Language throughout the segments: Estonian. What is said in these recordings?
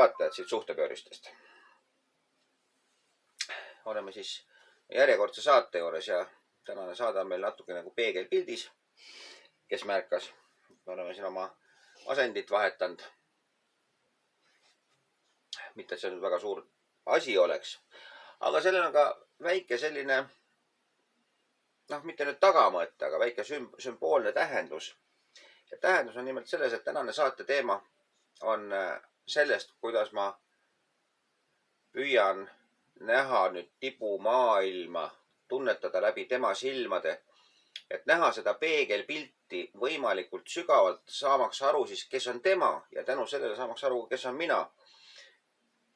vaatajad siit suhtepööristest. Oleme siis järjekordse saate juures ja tänane saade on meil natuke nagu peegelpildis, kes märkas. Me oleme siin oma asendit vahetanud. Mitte, et see nüüd väga suur asi oleks, aga sellel on ka väike selline, mitte nüüd tagamõte, aga väike sümboolne tähendus. Ja tähendus on nimelt selles, et tänane saate teema on sellest, kuidas ma püüan näha nüüd tibumaailma, tunnetada läbi tema silmade, et näha seda peegelpilti võimalikult sügavalt, saamaks aru siis, kes on tema ja tänu sellele saamaks aru, kes on mina.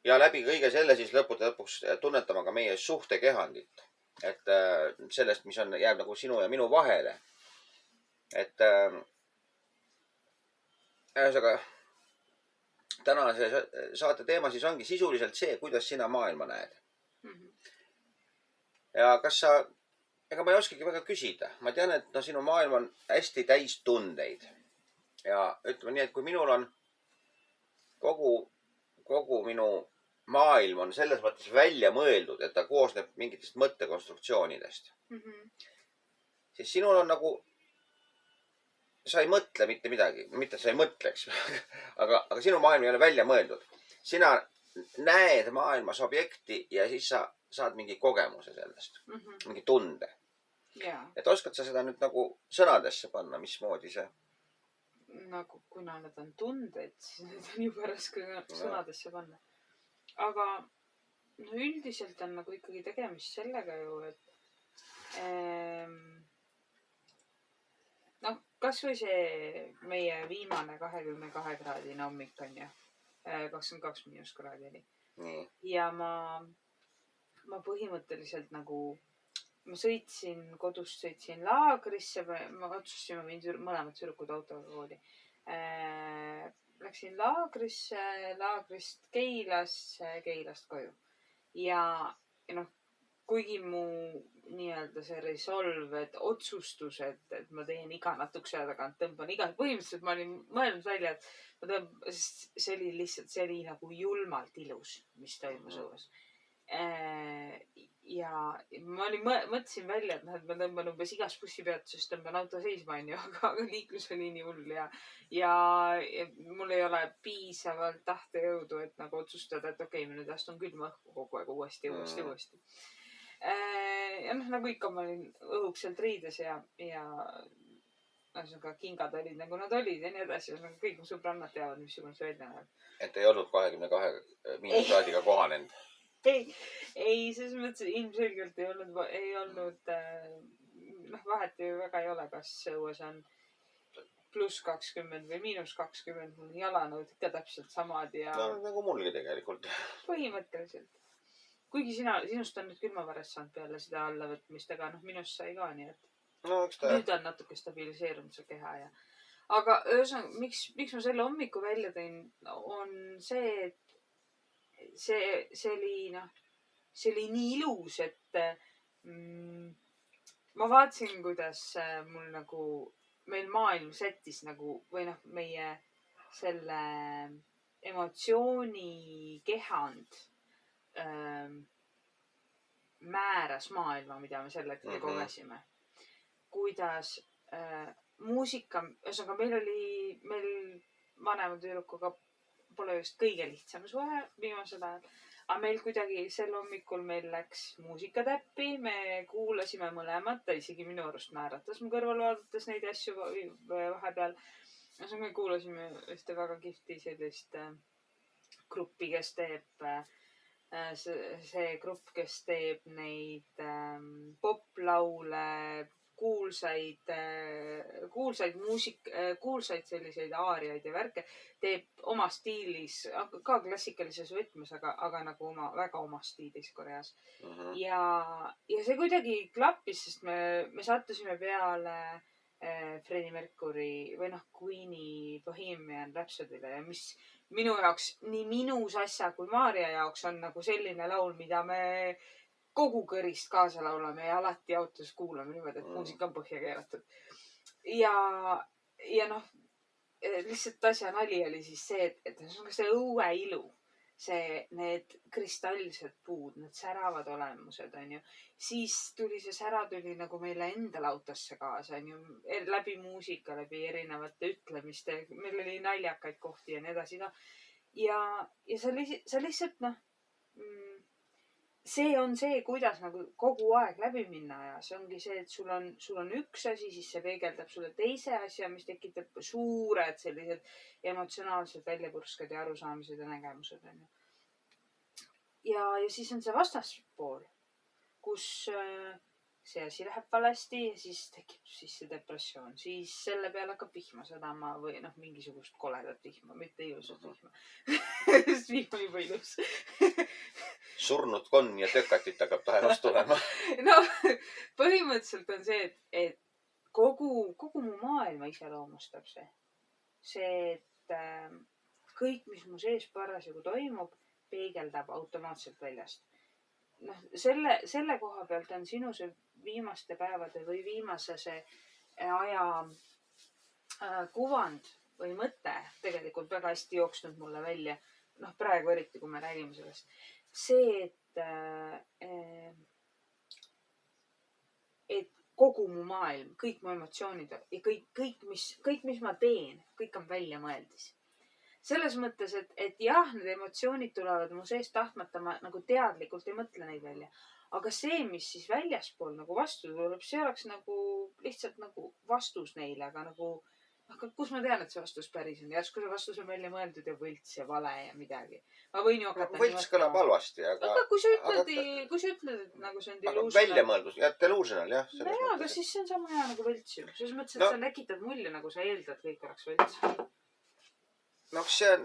Ja läbi kõige selle siis lõpuks tunnetama ka meie suhtekehandit. Et sellest, mis on, jääb nagu sinu ja minu vahele. Et ühesõnaga, tänase saate teema siis ongi sisuliselt see, kuidas sina maailma näed. Ja kas sa, ega ma ei oskagi väga küsida. Ma tean, et sinu maailm on hästi täis tundeid. Ja ütleme nii, et kui minul on kogu minu maailm on selles mõttes välja mõeldud, et ta koosneb mingitest mõttekonstruktsioonidest. Siis sinul on nagu, sa ei mõtle mitte midagi, mitte sa ei mõtleks, aga sinu maailm ei ole välja mõeldud. Sina näed maailmas objekti ja siis sa saad mingi kogemuse sellest, mingi tunde. Et oskad sa seda nüüd nagu sõnadesse panna, mismoodi see? Nagu kuna need on tunded, siis need on juba raske sõnadesse panna. Aga üldiselt on nagu ikkagi tegemist sellega ju, et kas või see meie viimane 22 kraadine hommik on ju, 22 miinuskraadi oli. Ja ma põhimõtteliselt nagu, ma kodust sõitsin laagrisse, ma otsustasin, ma võin mõlemad sürkud autoga kooli. Läksin laagrisse, laagrist Keilast koju. Ja kuigi mu nii-öelda see resolve, et otsustus, et ma teen iga natukese aja tagant, tõmban iga, põhimõtteliselt ma olin mõelnud välja, et see oli lihtsalt, see oli nagu julmalt ilus, mis toimus õues. Ja ma mõtlesin välja, et ma tõmban umbes igas bussipeatuses, tõmban auto seisma, aga liiklus oli nii hull ja mul ei ole piisavalt tahtejõudu, et nagu otsustada, et okei, ma nüüd astun külma õhku kogu aeg uuesti. Ja nagu ikka ma olin õhukselt riides ja kingad olid nagu nad olid ja nii edasi. Kõik mu sõbrannad teavad, missugune see välja näeb. Et ei olnud 22 miinuskraadiga kohanenud? Ei, selles mõttes ilmselgelt ei olnud vahet ju väga ei ole, kas õues on +20 või -20. Mul jalanõud ikka täpselt samad ja... No nagu mulgi tegelikult. Põhimõtteliselt. Kuigi sinust on nüüd külmavarest saanud peale seda allavõtmist, aga minust sai ka nii, et nüüd on natuke stabiliseerunud see keha ja... Aga ühesõnaga, miks ma selle hommiku välja tõin, on see, et see oli nii ilus, et ma vaatasin, kuidas mul nagu, meil maailm sättis nagu, või meie selle emotsiooni kehand määras maailma, mida me selle hetkel kogesime. Kuidas muusika, ühesõnaga meil vanema tüdrukuga pole just kõige lihtsam suhe viimasel ajal. Aga meil kuidagi sel hommikul meil läks muusikatäppi, me kuulasime mõlemad, ta isegi minu arust naeratas mu kõrval vaadates neid asju vahepeal. Me kuulasime ühte väga kihvti sellist gruppi, kes teeb see grupp, kes teeb neid poplaule, kuulsaid selliseid aariaid ja värke, teeb oma stiilis, ka klassikalises võtmes, aga nagu väga oma stiilis Koreas. Ja see kuidagi klappis, sest me sattusime peale Freddie Mercury või Queen'i Bohemian Rhapsody'le, mis minu jaoks, nii minus asja kui Maarja jaoks on nagu selline laul, mida me kogu kõrist kaasa laulame ja alati autos kuulame niimoodi, et muusika on põhja keeratud. Ja lihtsalt asja nali oli siis see, et see õue ilu need kristallsed puud, need säravad olemused, onju. Siis see sära tuli nagu meile endale autosse kaasa, onju. Läbi muusika, läbi erinevate ütlemiste. Meil oli naljakaid kohti ja nii edasi ka. Ja sa lihtsalt see on see, kuidas nagu kogu aeg läbi minna ja see ongi see, et sul on üks asi, siis see peegeldab sulle teise asja, mis tekitab suured sellised emotsionaalsed väljapursked ja arusaamised ja nägemused. Ja siis on see vastaspool, kus see asi läheb valesti ja siis tekib see depressioon. Siis selle peale hakkab vihma sadama või mingisugust koledat vihma, mitte ilusat vihma. Sest vihm on juba ilus. Surnud konn ja tökatit hakkab taevast tulema. No, põhimõtteliselt on see, et kogu mu maailma iseloomustab see. See, et kõik, mis mu sees parasjagu toimub, peegeldab automaatselt väljast. Selle koha pealt on sinu see viimaste päevade või viimase see aja kuvand või mõte tegelikult väga hästi jooksnud mulle välja. Praegu eriti, kui me räägime sellest. See, et kogu mu maailm, kõik mu emotsioonid ja kõik, mis ma teen, kõik on välja mõeldis. Selles mõttes, et jah, need emotsioonid tulevad mu seest tahtmata, ma nagu teadlikult ei mõtle neid välja. Aga see, mis siis väljaspool nagu vastu tuleb, see oleks nagu lihtsalt nagu vastus neile, aga nagu, kus ma tean, et see vastus päris on. Järsku see vastus on välja mõeldud ja võlts ja vale ja midagi. Ma võin ju hakata... Võlts kõlab halvasti, aga kui sa ütled, et nagu see on delusional... Välja mõeldus, jah, delusional, jah. No jaa, aga siis see on sama hea nagu võlts ju. Selles mõttes, et sa lekitad mulje, nagu sa eeldad, kõik oleks võlts. See on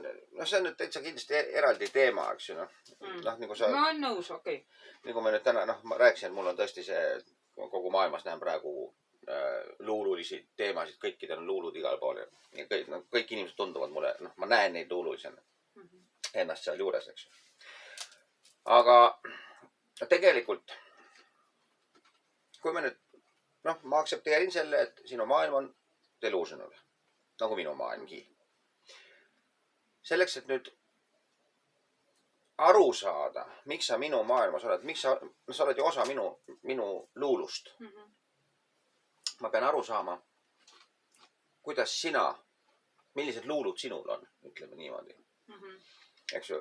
nüüd täitsa kindlasti eraldi teema, eks ju, nagu sa... Ma olen nõus, okei. Nagu me nüüd täna, ma rääkisin, et mul on tõesti see, kogu maailmas näen praegu luululisi teemasid, kõikidel on luulud igal pool. Ja kõik inimesed tunduvad mulle, ma näen neid luululisena ennast seal juures, eks ju. Aga tegelikult, kui me nüüd, ma aktsepteerin selle, et sinu maailm on delusional, nagu minu maailmgi. Selleks, et nüüd aru saada, miks sa minu maailmas oled, miks sa oled ju osa minu luulust. Ma pean aru saama, kuidas sina, millised luulud sinul on, ütleme niimoodi. Eks ju,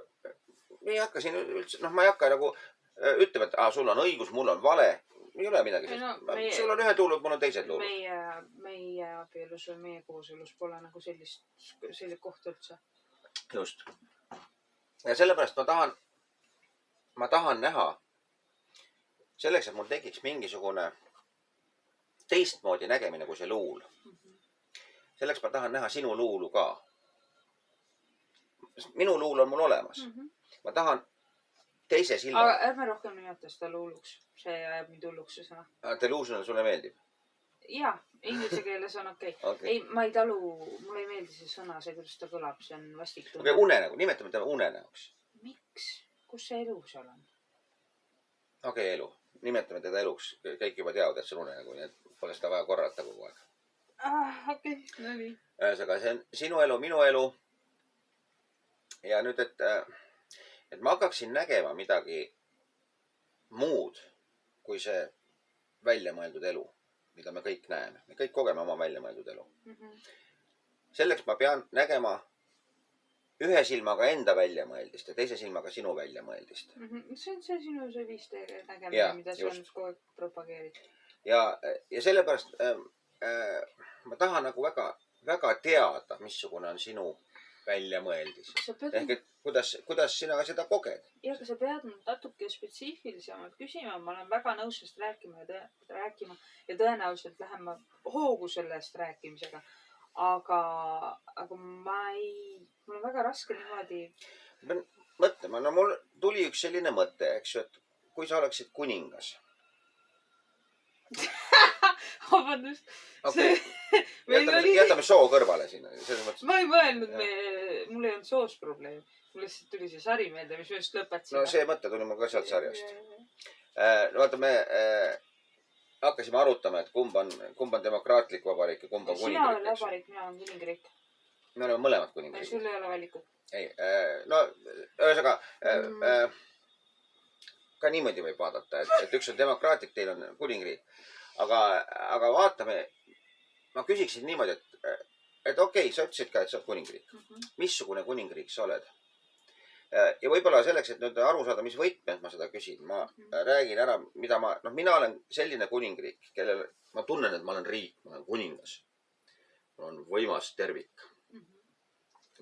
ma ei hakka nagu ütlema, et sul on õigus, mul on vale. Ei ole midagi. Sul on ühed luulud, mul on teised luulud. Meie abielus või meie kooselus pole nagu sellist kohta üldse. Just. Ja sellepärast ma tahan näha selleks, et mul tekiks mingisugune teistmoodi nägemine kui see luul. Selleks ma tahan näha sinu luulu ka. Minu luul on mul olemas. Ma tahan teise silma. Aga ärme rohkem nimeta seda luuluks. See jääb mind hulluks see sõna. Delusional sulle meeldib? Jaa, inglise keeles on okei. Ei, ma ei talu, mulle ei meeldi see sõna, see kuidas ta kõlab, see on vastik tunne. Okei, unenägu, nimetame tema unenäoks. Miks? Kus see elu seal on? Okei, elu. Nimetame teda eluks. Kõik juba teavad, et see on unenägu, nii et pole seda vaja korrata kogu aeg. Okei, no nii. Ühesõnaga, see on sinu elu, minu elu. Ja nüüd, et ma hakkaksin nägema midagi muud kui see väljamõeldud elu, mida me kõik näeme. Me kõik kogeme oma väljamõeldud elu. Selleks ma pean nägema ühe silmaga enda väljamõeldist ja teise silmaga sinu väljamõeldist. See on see sinu see viis nägemine, mida sa on kogu aeg propageerid. Ja sellepärast ma tahan nagu väga teada, missugune on sinu väljamõeldis. Ehk et kuidas sina seda koged? Ja, aga sa pead natuke spetsiifilisemalt küsima. Ma olen väga nõus sellest rääkima ja tõenäoliselt lähen ma hoogu sellest rääkimisega. Aga mul on väga raske niimoodi... Mõtlema, mul tuli üks selline mõte, eks ju, et kui sa oleksid kuningas. Vabandust. Jätame soo kõrvale sinna. Ma ei mõelnud, mul ei olnud soos probleem. Mul lihtsalt tuli see sari meelde, mis me just lõpetasime. No see mõte tuli mul ka sealt sarjast. Vaata, me hakkasime arutama, et kumb on demokraatlik vabariik ja kumb on kuningriik. Sina olen vabariik, mina olen kuningriik. Me oleme mõlemad kuningriik. Sul ei ole valikut. ei , no ühesõnaga ka niimoodi võib vaadata , et üks on demokraatlik , teine on kuningriik . aga vaatame , ma küsiksin niimoodi , et okei , sa ütlesid ka , et sa oled kuningriik . Missugune kuningriik sa oled ? Ja võib-olla selleks , et nüüd aru saada , mis võtmes ma seda küsin , ma räägin ära , mida mina olen selline kuningriik , kellel ma tunnen , et ma olen riik , ma olen kuningas . mul on võimas tervik .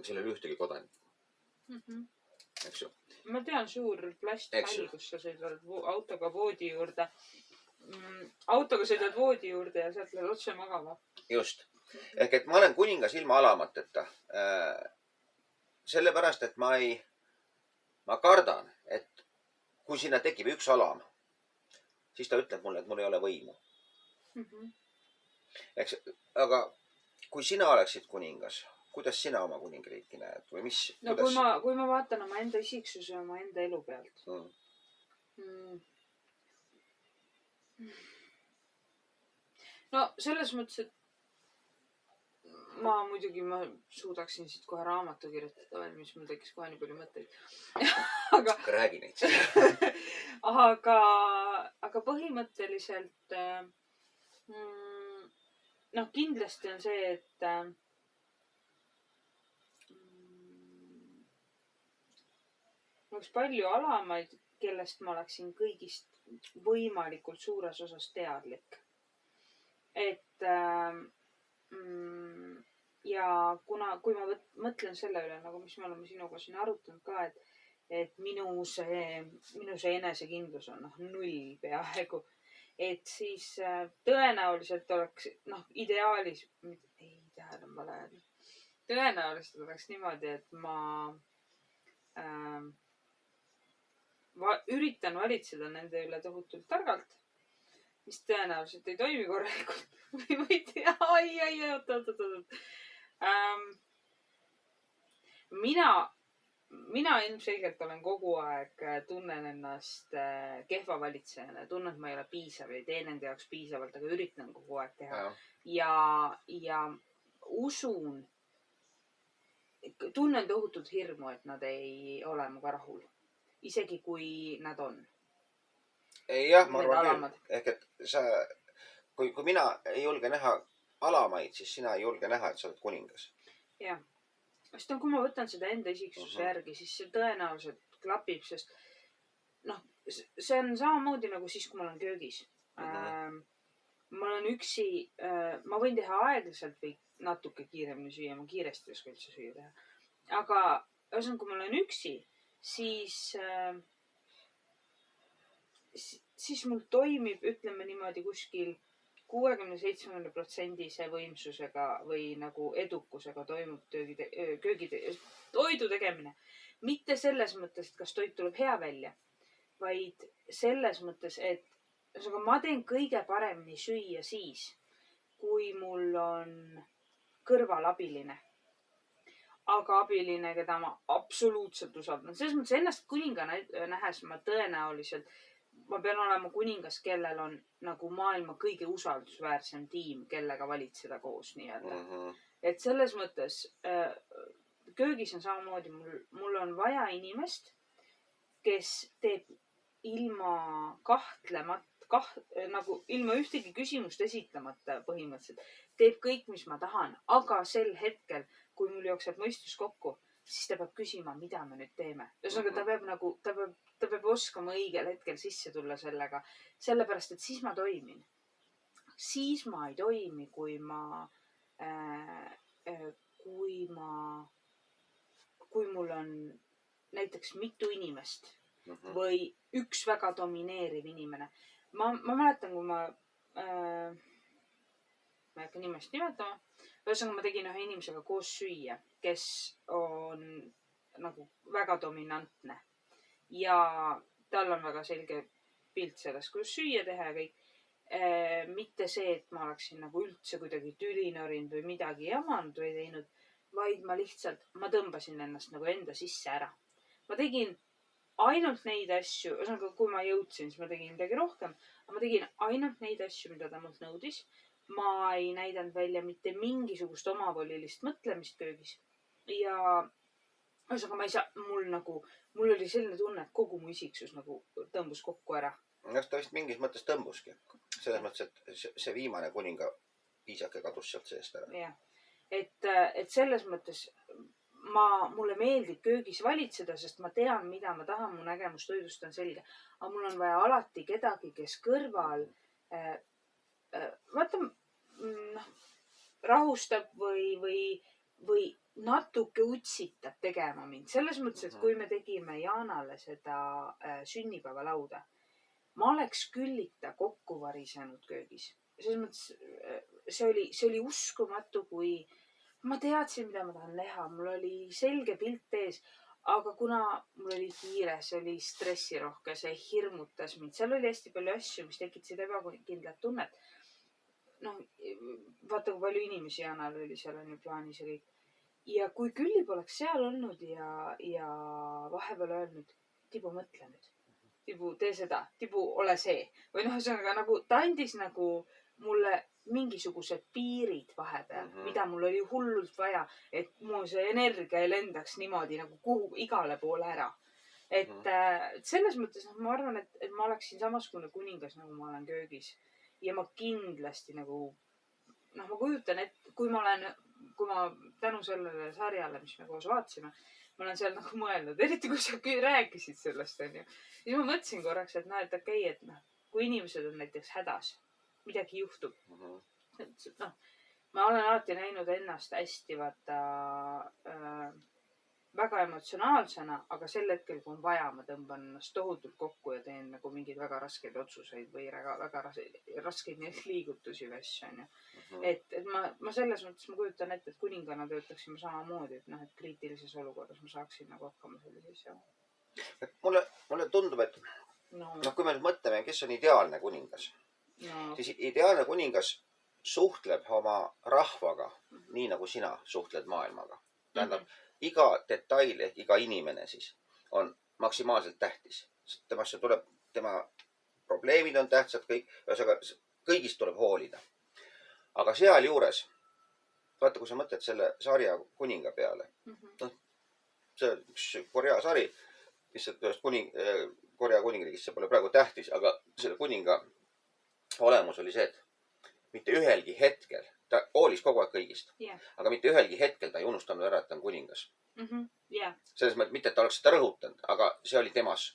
seal ei ole ühtegi kodanikku , eks ju . ma tean , suur plastpall , kus sa sõidad autoga voodi juurde . autoga sõidad voodi juurde ja sealt lähed otse magama . just . ehk et ma olen kuningas ilma alamateta . sellepärast , et ma kardan , et kui sinna tekib üks alam , siis ta ütleb mulle , et mul ei ole võimu . eks , aga kui sina oleksid kuningas , kuidas sina oma kuningriiki näed või mis ? no kui ma vaatan oma enda isiksuse ja oma enda elu pealt . no selles mõttes , et ma suudaksin siit kohe raamatu kirjutada veel , mis mul tekkis kohe nii palju mõtteid . aga räägi neid siis . aga põhimõtteliselt kindlasti on see , et oleks palju alamaid , kellest ma oleksin kõigist võimalikult suures osas teadlik . et ja kui ma mõtlen selle üle , nagu mis me oleme sinuga siin arutanud ka , et minu see enesekindlus on null peaaegu , et siis tõenäoliselt oleks ideaalis , tõenäoliselt oleks niimoodi , et ma üritan valitseda nende üle tohutult targalt , mis tõenäoliselt ei toimi korralikult või ma ei tea , oot . mina ilmselgelt olen kogu aeg , tunnen ennast kehva valitsejana , tunnen , et ma ei ole piisav , ei tee nende jaoks piisavalt , aga üritan kogu aeg teha . ja usun , tunnen tohutult hirmu , et nad ei ole minuga rahul . isegi kui nad on . jah , ma arvan küll . ehk et sa , kui mina ei julge näha alamaid , siis sina ei julge näha , et sa oled kuningas . jah . sest kui ma võtan seda enda isiksuse järgi , siis see tõenäoliselt klapib , sest see on samamoodi nagu siis , kui ma olen köögis . ma olen üksi , ma võin teha aeglaselt või natuke kiiremini süüa , ma kiiresti ei oska üldse süüa teha . aga ühesõnaga , kui ma olen üksi , siis mul toimib , ütleme niimoodi kuskil 60-70% võimsusega või nagu edukusega toimub toidu tegemine . mitte selles mõttes , et kas toit tuleb hea välja , vaid selles mõttes , et ühesõnaga ma teen kõige paremini süüa siis , kui mul on kõrval abiline . aga abiline , keda ma absoluutselt usaldan . selles mõttes ennast kuningana nähes ma tõenäoliselt , ma pean olema kuningas , kellel on nagu maailma kõige usaldusväärsem tiim , kellega valitseda koos nii-öelda . et selles mõttes köögis on samamoodi , mul on vaja inimest , kes teeb ilma kahtlemata , nagu ilma ühtegi küsimust esitamata põhimõtteliselt , teeb kõik , mis ma tahan , aga sel hetkel , kui mul jookseb mõistus kokku , siis ta peab küsima , mida me nüüd teeme . ühesõnaga , ta peab oskama õigel hetkel sisse tulla sellega , sellepärast et siis ma toimin . siis ma ei toimi , kui mul on näiteks mitu inimest või üks väga domineeriv inimene . ma mäletan , kui ma ei hakka nimest nimetama , ühesõnaga ma tegin ühe inimesega koos süüa , kes on nagu väga dominantne ja tal on väga selge pilt sellest , kuidas süüa teha ja kõik . mitte see , et ma oleksin nagu üldse kuidagi tüli norinud või midagi jamanud või teinud , vaid ma tõmbasin ennast nagu enda sisse ära . ma tegin ainult neid asju , ühesõnaga kui ma jõudsin , siis ma tegin midagi rohkem , aga ma tegin ainult neid asju , mida ta mult nõudis . ma ei näidanud välja mitte mingisugust omavolilist mõtlemist köögis ja ühesõnaga ma ei saa, mul oli selline tunne, et kogu mu isiksus nagu tõmbus kokku ära. Eks ta vist mingis mõttes tõmbuski. Selles mõttes, et see viimane kuninga piisake kadus sealt seest ära. Jah. Et selles mõttes mulle meeldib köögis valitseda, sest ma tean, mida ma tahan, mu nägemus toidust on selge. Aga mul on vaja alati kedagi, kes kõrval vaata, rahustab või natuke utsitab tegema mind. Selles mõttes, et kui me tegime Jaanale seda sünnipäevalauda, ma oleks küllita kokku varisenud köögis. Selles mõttes see oli uskumatu, kui ma teadsin, mida ma tahan teha. Mul oli selge pilt ees, aga kuna mul oli kiire, see oli stressirohke, see hirmutas mind. Seal oli hästi palju asju, mis tekitasid ebakindlat tunnet. Vaata, kui palju inimesi Jaanal oli, seal on ju plaanis ja kõik. Ja kui Külli poleks seal olnud ja vahepeal öelnud, Tibu, mõtle nüüd. Tibu, tee seda. Tibu, ole see. Või ühesõnaga nagu ta andis nagu mulle mingisugused piirid vahepeal, mida mul oli hullult vaja, et mu see energia ei lendaks niimoodi nagu kuhu igale poole ära. Et selles mõttes ma arvan, et ma oleksin samasugune kuningas, nagu ma olen köögis. Ja ma kindlasti nagu, ma kujutan, et kui ma tänu sellele sarjale, mis me koos vaatasime, ma olen seal nagu mõelnud, eriti kui sa rääkisid sellest, on ju. Siis ma mõtlesin korraks, et okei, et kui inimesed on näiteks hädas, midagi juhtub. Ma olen alati näinud ennast hästi väga emotsionaalsena, aga sel hetkel, kui on vaja, ma tõmban ennast tohutult kokku ja teen nagu mingeid väga raskeid otsuseid või väga raskeid liigutusi või asju, on ju. Et ma selles mõttes ma kujutan ette, et kuningana töötaksime samamoodi, et kriitilises olukorras ma saaksin nagu hakkama sellise asja. Mulle tundub, et kui me nüüd mõtleme, kes on ideaalne kuningas, siis ideaalne kuningas suhtleb oma rahvaga nii, nagu sina suhtled maailmaga. Tähendab, iga detail ehk iga inimene siis on maksimaalselt tähtis. Temasse tuleb, tema probleemid on tähtsad, kõigist tuleb hoolida. Aga seal juures, vaata, kui sa mõtled selle sarja kuninga peale, see on üks Korea sari, lihtsalt ühest Korea kuningriigist, see pole praegu tähtis, aga selle kuninga olemus oli see, et mitte ühelgi hetkel, ta hoolis kogu aeg kõigist, aga mitte ühelgi hetkel ta ei unustanud ära, et ta on kuningas. Selles mõttes mitte, et ta oleks seda rõhutanud, aga see oli temas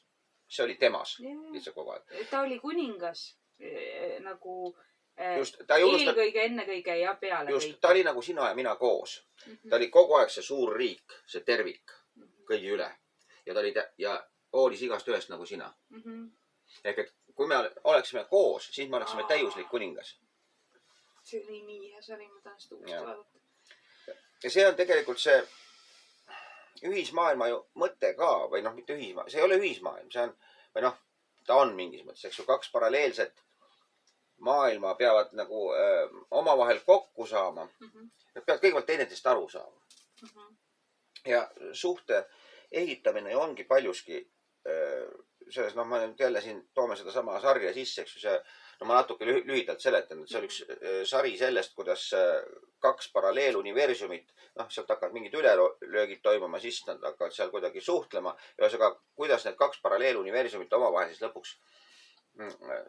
lihtsalt kogu aeg. Ta oli kuningas nagu eelkõige, ennekõige ja peale just, ta oli nagu sina ja mina koos. Ta oli kogu aeg see suur riik, see tervik kõigi üle. Ja hoolis igast ühest nagu sina. Ehk et kui me oleksime koos, siis me oleksime täiuslik kuningas. See oli nii hea sari, ma tahan seda uuesti vaadata. Ja see on tegelikult see ühismaailma ju mõte ka, või mitte ühismaailm, see ei ole ühismaailm, see on, või ta on mingis mõttes, eks ju, kaks paralleelset maailma peavad nagu omavahel kokku saama. Nad peavad kõigepealt teineteist aru saama. Ja suhte ehitamine ju ongi paljuski selles, ma nüüd jälle siin toome seda sama sarja sisse, eks ju, see, ma natuke lühidalt seletan, et see on üks sari sellest, kuidas kaks paralleeluniversumit, sealt hakkavad mingid ülelöögid toimuma, siis nad hakkavad seal kuidagi suhtlema. Ja kuidas need kaks paralleeluniversumit omavahel siis lõpuks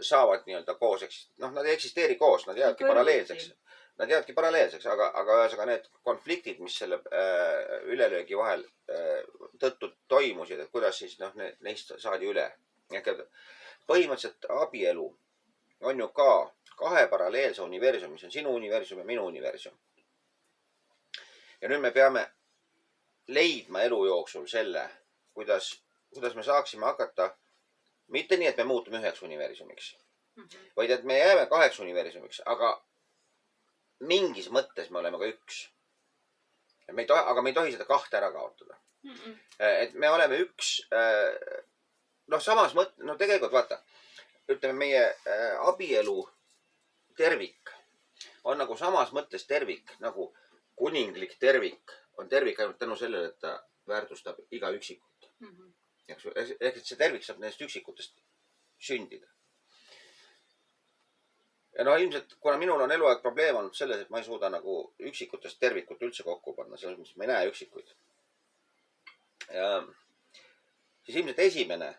saavad nii-öelda koos, nad ei eksisteeri koos, nad jäävadki paralleelseks. Nad jäävadki paralleelseks, aga ühesõnaga need konfliktid, mis selle ülelöögi vahel tõttu toimusid, et kuidas siis neist saadi üle. Põhimõtteliselt abielu on ju ka kahe paralleelse universum, mis on sinu universum ja minu universum. Ja nüüd me peame leidma elu jooksul selle, kuidas me saaksime hakata, mitte nii, et me muutume üheks universumiks, vaid et me jääme kaheks universumiks, aga mingis mõttes me oleme ka üks. Aga me ei tohi seda kahte ära kaotada. Et me oleme üks, samas mõttes, tegelikult vaata, ütleme, meie abielu tervik on nagu samas mõttes tervik, nagu kuninglik tervik on tervik ainult tänu sellele, et ta väärtustab iga üksikut. Ehk et see tervik saab nendest üksikutest sündida. Ja ilmselt, kuna minul on eluaeg probleem olnud selles, et ma ei suuda nagu üksikutest tervikut üldse kokku panna, selles mõttes ma ei näe üksikuid. ja siis ilmselt esimene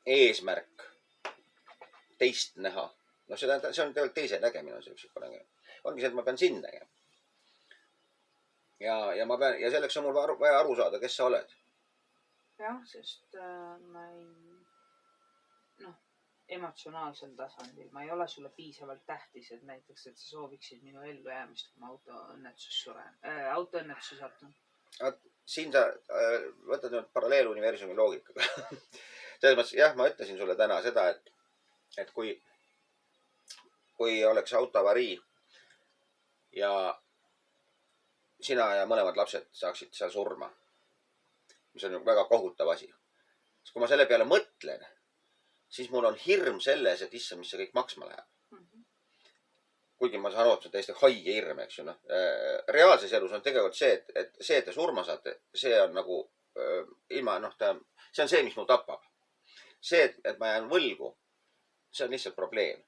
eesmärk teist näha. No see on tegelikult teise nägemine, on see üksikuna nägemine. Ongi see, et ma pean sind nägema. Ja ma pean, ja selleks on mul vaja aru saada, kes sa oled. jah, sest ma ei, emotsionaalsel tasandil ma ei ole sulle piisavalt tähtis, et näiteks, et sa sooviksid minu ellujäämist, kui ma autoõnnetusse satun. Siin sa võtad nüüd paralleeluniversumi loogikaga. Selles mõttes, jah, ma ütlesin sulle täna seda, et kui oleks autoavarii ja sina ja mõlemad lapsed saaksid seal surma, mis on väga kohutav asi. Siis kui ma selle peale mõtlen, siis mul on hirm selles, et issa, mis see kõik maksma läheb. Kuigi ma saan aru, et see on täiesti haige hirm, eks ju. Reaalses elus on tegelikult see, et te surma saate, see on nagu ilma, see on see, mis mu tapab. See, et ma jään võlgu, see on lihtsalt probleem.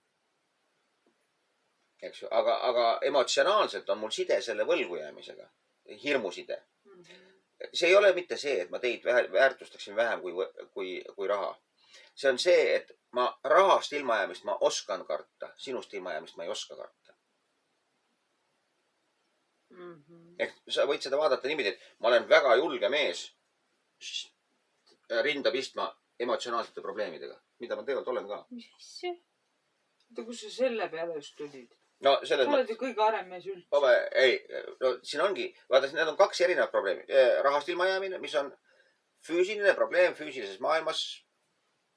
Eks ju, aga emotsionaalselt on mul side selle võlgu jäämisega. Hirmuside. See ei ole mitte see, et ma teid väärtustaksin vähem kui raha. See on see, et ma rahast ilmajäämist ma oskan karta. Sinust ilmajäämist ma ei oska karta. Ehk sa võid seda vaadata niimoodi, et ma olen väga julge mees rinda pistma emotsionaalsete probleemidega. Mida ma tegelikult olen ka. Mis asja? Kus sa selle peale just tulid? No, sa oled ju kõige arem mees üldse. Ei, siin ongi, vaata, need on kaks erinevat probleemi. Rahast ilmajäämine, mis on füüsiline probleem füüsilises maailmas,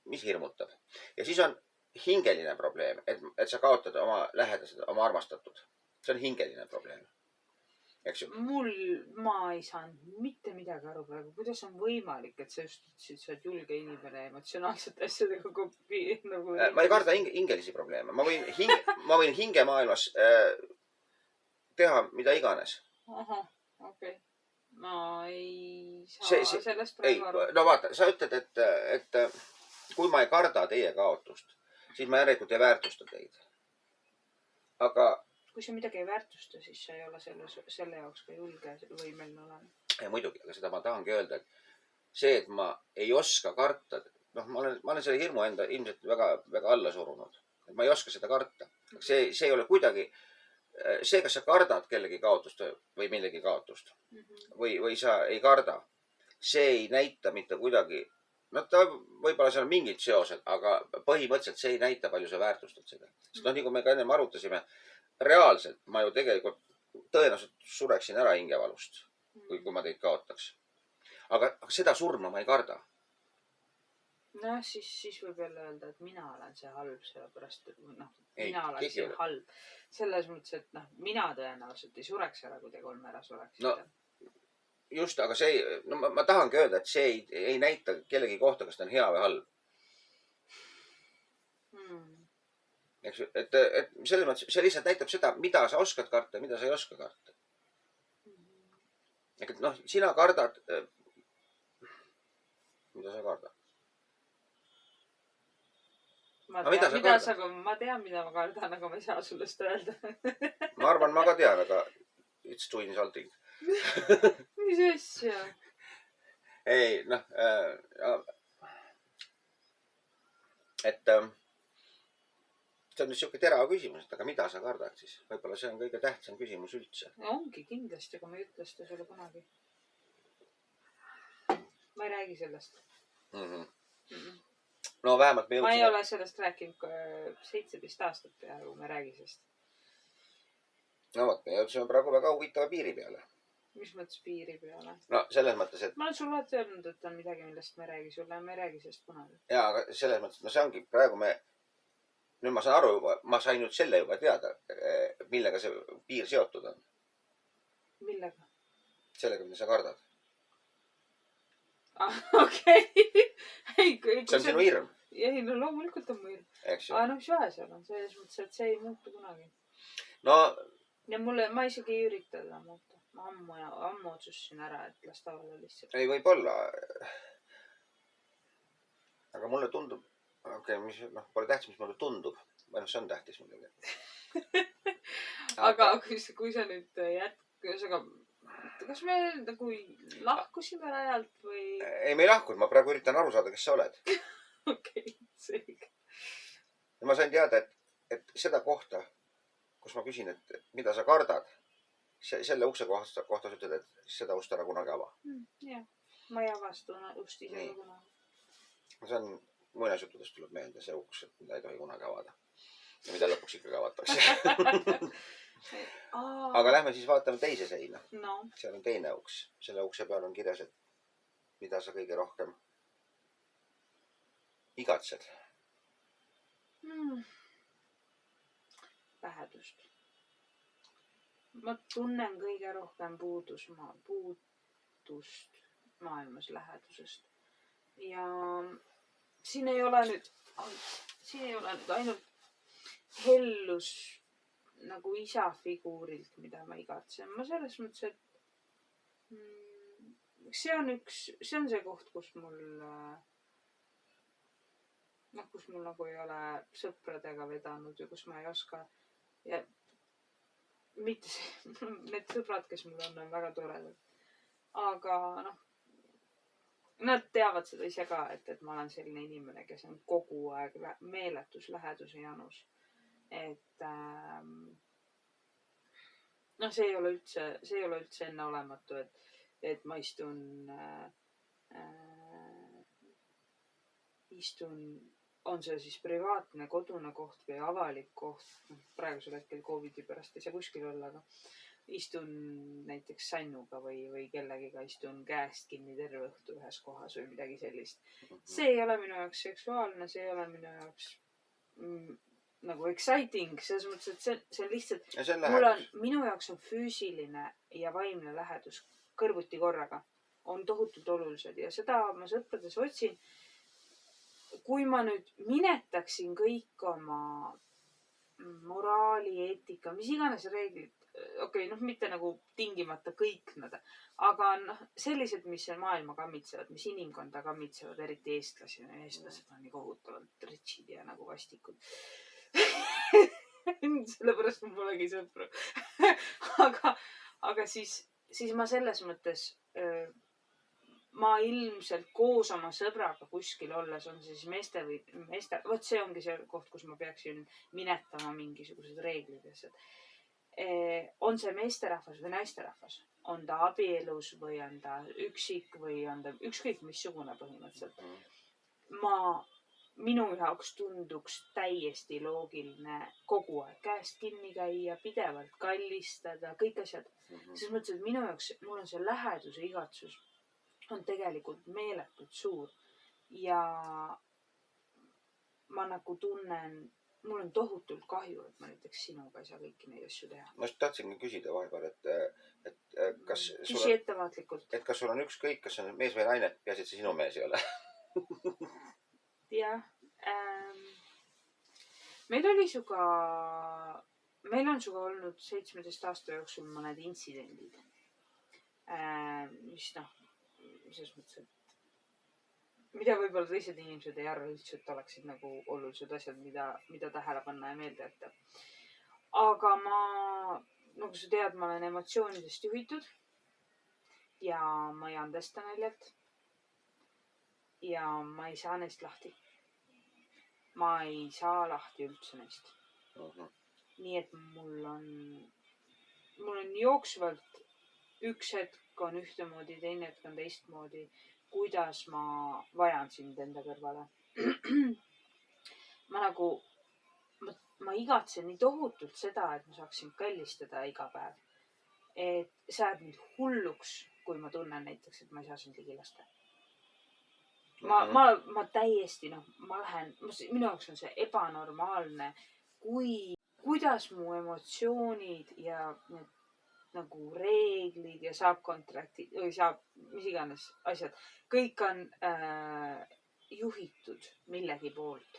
mis hirmutab. Ja siis on hingeline probleem, et sa kaotad oma lähedased, oma armastatud. See on hingeline probleem. Eks ju? Ma ei saanud mitte midagi aru praegu. Kuidas on võimalik, et sa just ütlesid, sa oled julge inimene emotsionaalsete asjadega nagu... Ma ei karda hingelisi probleeme. Ma võin hingemaailmas teha mida iganes. Aha, okei. Ma ei saa sellest praegu aru. No vaata, sa ütled, et kui ma ei karda teie kaotust, siis ma järelikult ei väärtusta teid. Aga kui sa midagi ei väärtusta, siis sa ei ole selle jaoks ka julge võimeline olema. Ja muidugi, aga seda ma tahangi öelda, et see, et ma ei oska karta, ma olen selle hirmu enda ilmselt väga, väga alla surunud. Ma ei oska seda karta. See ei ole kuidagi, see, kas sa kardad kellegi kaotust või millegi kaotust või sa ei karda, see ei näita mitte kuidagi, võib-olla seal on mingid seosed, aga põhimõtteliselt see ei näita, palju sa väärtustad seda. Sest nii kui me ka enne arutasime, reaalselt ma ju tegelikult tõenäoliselt sureksin ära hingevalust, kui ma teid kaotaks. Aga seda surma ma ei karda. Noh, siis võib jälle öelda, et mina olen see halb, sellepärast, et mina olen see halb. Selles mõttes, et mina tõenäoliselt ei sureks ära, kui te kolm ära sureksite. No, just, aga see, ma tahangi öelda, et see ei näita kellegi kohta, kas ta on hea või halb. Eks, et selles mõttes, see lihtsalt näitab seda, mida sa oskad karta ja mida sa ei oska karta. Et sina kardad, mida sa kardad? Ma tean, mida ma kardan, aga ma ei saa sulle seda öelda. Ma arvan, ma ka tean, aga it's too insulting. Mis asja? Ei, et see on niisugune terava küsimus, et aga mida sa kardad siis? Võib-olla see on kõige tähtsam küsimus üldse. Ongi kindlasti, aga ma ei ütle seda sulle kunagi. Ma ei räägi sellest. No vähemalt me jõudsime... Ma ei ole sellest rääkinud 17 aastat peaaegu, ma ei räägi sellest. No võt, me jõudsime praegu väga huvitava piiri peale. Mis mõttes piiri peale? No selles mõttes, et... Ma olen sulle alati öelnud, et on midagi, millest ma ei räägi sulle ja ma ei räägi sellest kunagi. Jaa, aga selles mõttes, see ongi praegu me... Nüüd ma saan aru juba, ma sain nüüd selle juba teada, millega see piir seotud on. Millega? Sellega, mida sa kardad. Okei. See on sinu hirm. Ei, no loomulikult on mu hirm. Aga mis vahe seal on? Selles mõttes, et see ei muutu kunagi. No... Ja ma isegi ei ürita teda muuta. Ma ammu otsustasin ära, et las tavale lihtsalt. Ei, võib-olla. Aga mulle tundub... Okei, pole tähtis, mis mulle tundub. Või see on tähtis muidugi. Aga kui sa nüüd kas me nagu lahkusime rajalt või? Ei, me ei lahkunud, ma praegu üritan aru saada, kes sa oled. Okei, selge. Ja ma sain teada, et seda kohta, kus ma küsin, et mida sa kardad, selle ukse kohta sa ütled, et seda ust ära kunagi ava. Jah, ma ei avastu ust ise kunagi. See on muinasjuttudest tuleb meelde see uks, et mida ei tohi kunagi avada. Ja mida lõpuks ikkagi avatakse. Aga lähme siis vaatame teise seina. No. Seal on teine uks. Selle ukse peal on kirjas, et mida sa kõige rohkem igatsed. Lähedust. Ma tunnen kõige rohkem puudust maailmas lähedusest. Ja siin ei ole nüüd ainult hellus nagu isa figuurilt, mida ma igatsen. Ma selles mõttes, et see on see koht, kus mul nagu ei ole sõpradega vedanud ja kus ma ei oska ja mitte see, need sõbrad, kes mul on väga toredad. Aga nad teavad seda ise ka, et ma olen selline inimene, kes on kogu aeg meeletus läheduse janus. Et see ei ole üldse enneolematu, et ma istun, on see siis privaatne kodune koht või avalik koht. Praegusel hetkel COVIDi pärast ei saa kuskil olla, aga istun näiteks Sannuga või kellegiga istun käest kinni terve õhtu ühes kohas või midagi sellist. See ei ole minu jaoks seksuaalne, see ei ole minu jaoks nagu exciting, selles mõttes, et see on lihtsalt, minu jaoks on füüsiline ja vaimne lähedus kõrvuti korraga on tohutult olulised ja seda ma sõprades otsin. Kui ma nüüd minetaksin kõik oma moraali, eetika, mis iganes reeglid, mitte nagu tingimata kõik nad, aga sellised, mis maailma kammitsevad, mis inimkonda kammitsevad, eriti eestlased on nii kohutavalt ritsid ja nagu vastikud. Sellepärast ma polegi sõpru. aga siis ma selles mõttes ma ilmselt koos oma sõbraga kuskil olles, on see siis meeste või meeste, vot see ongi see koht, kus ma peaksin minetama mingisugused reeglid. On see meesterahvas või naisterahvas, on ta abielus või on ta üksik või on ta ükskõik missugune põhimõtteliselt. Minu jaoks tunduks täiesti loogiline kogu aeg käest kinni käia, pidevalt kallistada, kõik asjad. Selles mõttes, et minu jaoks, mul on see läheduse igatsus on tegelikult meeletult suur ja ma nagu tunnen, mul on tohutult kahju, et ma näiteks sinuga ei saa kõiki neid asju teha. Ma just tahtsingi küsida vahepeal, et kas küsi ettevaatlikult. Et kas sul on ükskõik, kas on mees või naine, peaasi, et see sinu mees ei ole. Jah. Meil on suga olnud 17 aasta jooksul mõned intsidendid. Mis selles mõttes, et mida võib-olla teised inimesed ei arva üldse, et oleksid nagu olulised asjad, mida tähele panna ja meelde jätta. Aga nagu sa tead, ma olen emotsioonidest juhitud ja ma ei andesta naljalt ja ma ei saa neist lahti. Ma ei saa lahti üldse neist. Nii et mul on jooksvalt üks hetk on ühtemoodi, teine hetk on teistmoodi, kuidas ma vajan sind enda kõrvale. Ma igatsen nii tohutult seda, et ma saaksin kallistada iga päev. Et sa jääd mind hulluks, kui ma tunnen näiteks, et ma ei saa sind ligi lasta. Ma täiesti, minu jaoks on see ebanormaalne, kuidas mu emotsioonid ja need nagu reeglid ja saab kontraktid või saab mis iganes asjad. Kõik on juhitud millegi poolt.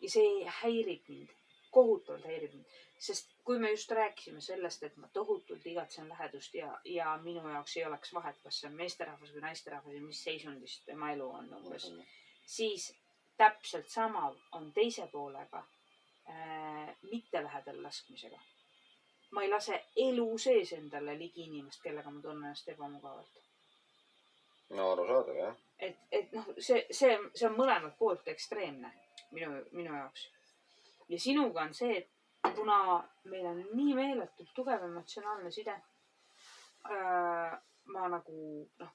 Ja see häirib mind. Kohutavalt häirib mind. Sest kui me just rääkisime sellest, et ma tohutult igatsen lähedust ja minu jaoks ei oleks vahet, kas see on meesterahvas või naisterahvas ja mis seisundist tema elu on umbes, siis täpselt sama on teise poolega mitte lähedal laskmisega. ma ei lase elu sees endale ligi inimest, kellega ma tunnen ennast ebamugavalt. no arusaadav jah. Et noh, see on mõlemalt poolt ekstreemne minu jaoks. Ja sinuga on see, et kuna meil on nii meeletult tugev emotsionaalne side, ma nagu noh,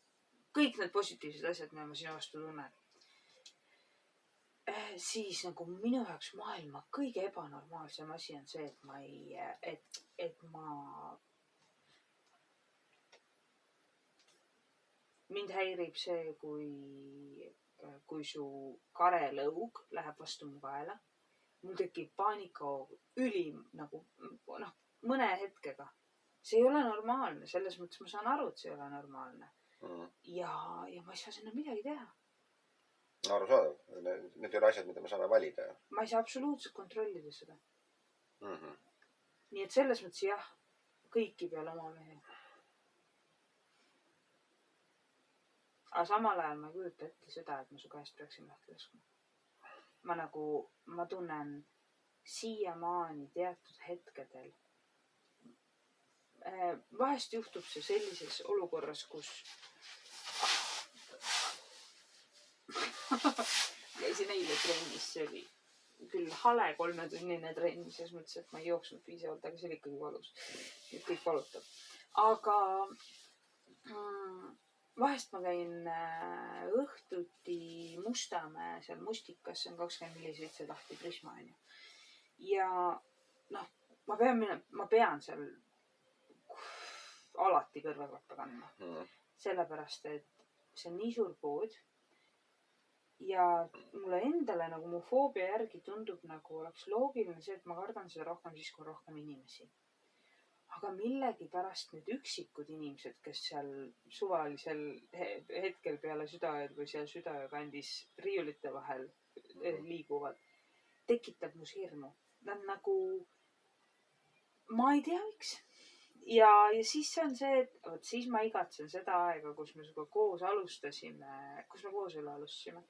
kõik need positiivsed asjad, mida ma sinu vastu tunnen, siis nagu minu jaoks maailma kõige ebanormaalsem asi on see, et ma ei, et mind häirib see, kui su karelõug läheb vastu mu kaela. Mul tekib paanikahoog ülim nagu noh, mõne hetkega. See ei ole normaalne, selles mõttes ma saan aru, et see ei ole normaalne. Ja ma ei saa sinna midagi teha. Arusaadav. Need ei ole asjad, mida me saame valida. Ma ei saa absoluutselt kontrollida seda. Nii et selles mõttes jah, kõiki peale oma mehe. Aga samal ajal ma ei kujuta ette seda, et ma su käest peaksin lahti laskma. Ma tunnen siiamaani teatud hetkedel. Vahest juhtub see sellises olukorras, kus käisin eile trennis, see oli küll hale 3-tunnine trenn, selles mõttes, et ma ei jooksnud piisavalt, aga see oli ikkagi valus. Nüüd kõik valutab. Aga vahest ma käin õhtuti Mustamäe, seal Mustikas, see on 24/7 lahti Prisma. Ja noh, ma pean seal alati kõrvaklappe kandma. Sellepärast, et see on nii suur pood. Ja mulle endale nagu mu foobia järgi tundub nagu oleks loogiline see, et ma kardan seda rohkem siis, kui rohkem inimesi. Aga millegi pärast need üksikud inimesed, kes seal suvalisel hetkel peale südaööd või seal südaöö kandis riiulite vahel liiguvad, tekitab mus hirmu. Nad nagu, ma ei tea miks. Ja siis on see, et võt, siis ma igatsen seda aega, kus me suga koos alustasime, kus me koos üle alustasime.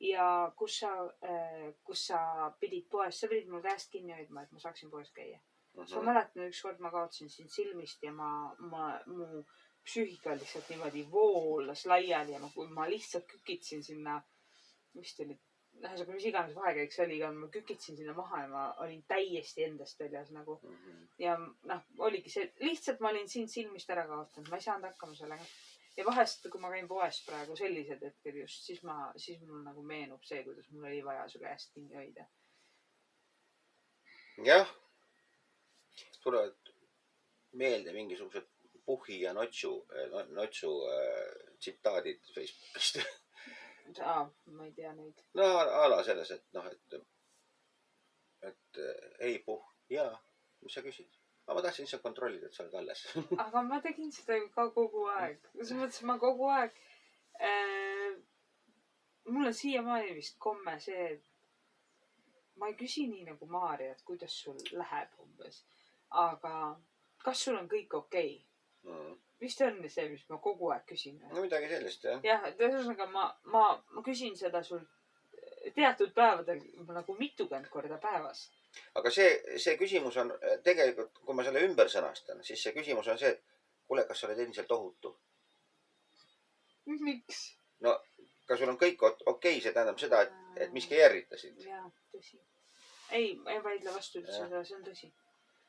Ja kus sa pidid poes, sa pidid mul käest kinni hoidma, et ma saaksin poes käia. Ma mäletan, ükskord ma kaotsin sind silmist ja mu psüühika lihtsalt niimoodi voolas laiali ja ma lihtsalt kükitsin sinna, vist oli, mis iganes vahekäik see oli, ma kükitsin sinna maha ja ma olin täiesti endast väljas nagu. Ja noh, oligi see, lihtsalt ma olin sind silmist ära kaotanud, ma ei saanud hakkama sellega. Ja vahest, kui ma käin poes praegu sellised hetkel just, siis mul nagu meenub see, kuidas mul oli vaja su käest kinni hoida. Jah. Tulevad meelde mingisugused Puhhi ja Notsu tsitaadid Facebookist. Ma ei tea neid. No ala selles, et noh, et ei Puhh, jaa, mis sa küsid? Aga ma tahtsin lihtsalt kontrollida, et sa oled alles. Aga ma tegin seda ka kogu aeg. Selles mõttes ma kogu aeg, mul on siiamaani vist komme see, et ma ei küsi nii nagu Maarja, et kuidas sul läheb umbes. Aga kas sul on kõik okei? Vist on see, mis ma kogu aeg küsin. No midagi sellist, jah. Jah, tõenäoliselt ma küsin seda sul teatud päevadel nagu 20 korda päevas. Aga see küsimus on tegelikult, kui ma selle ümber sõnastan, siis see küsimus on see, et kuule, kas sa oled endiselt ohutu? Miks? No, kas sul on kõik okei, see tähendab seda, et miski ei ärritasid? Jaa, tõsi. Ei vaidle vastu üldse seda, see on tõsi.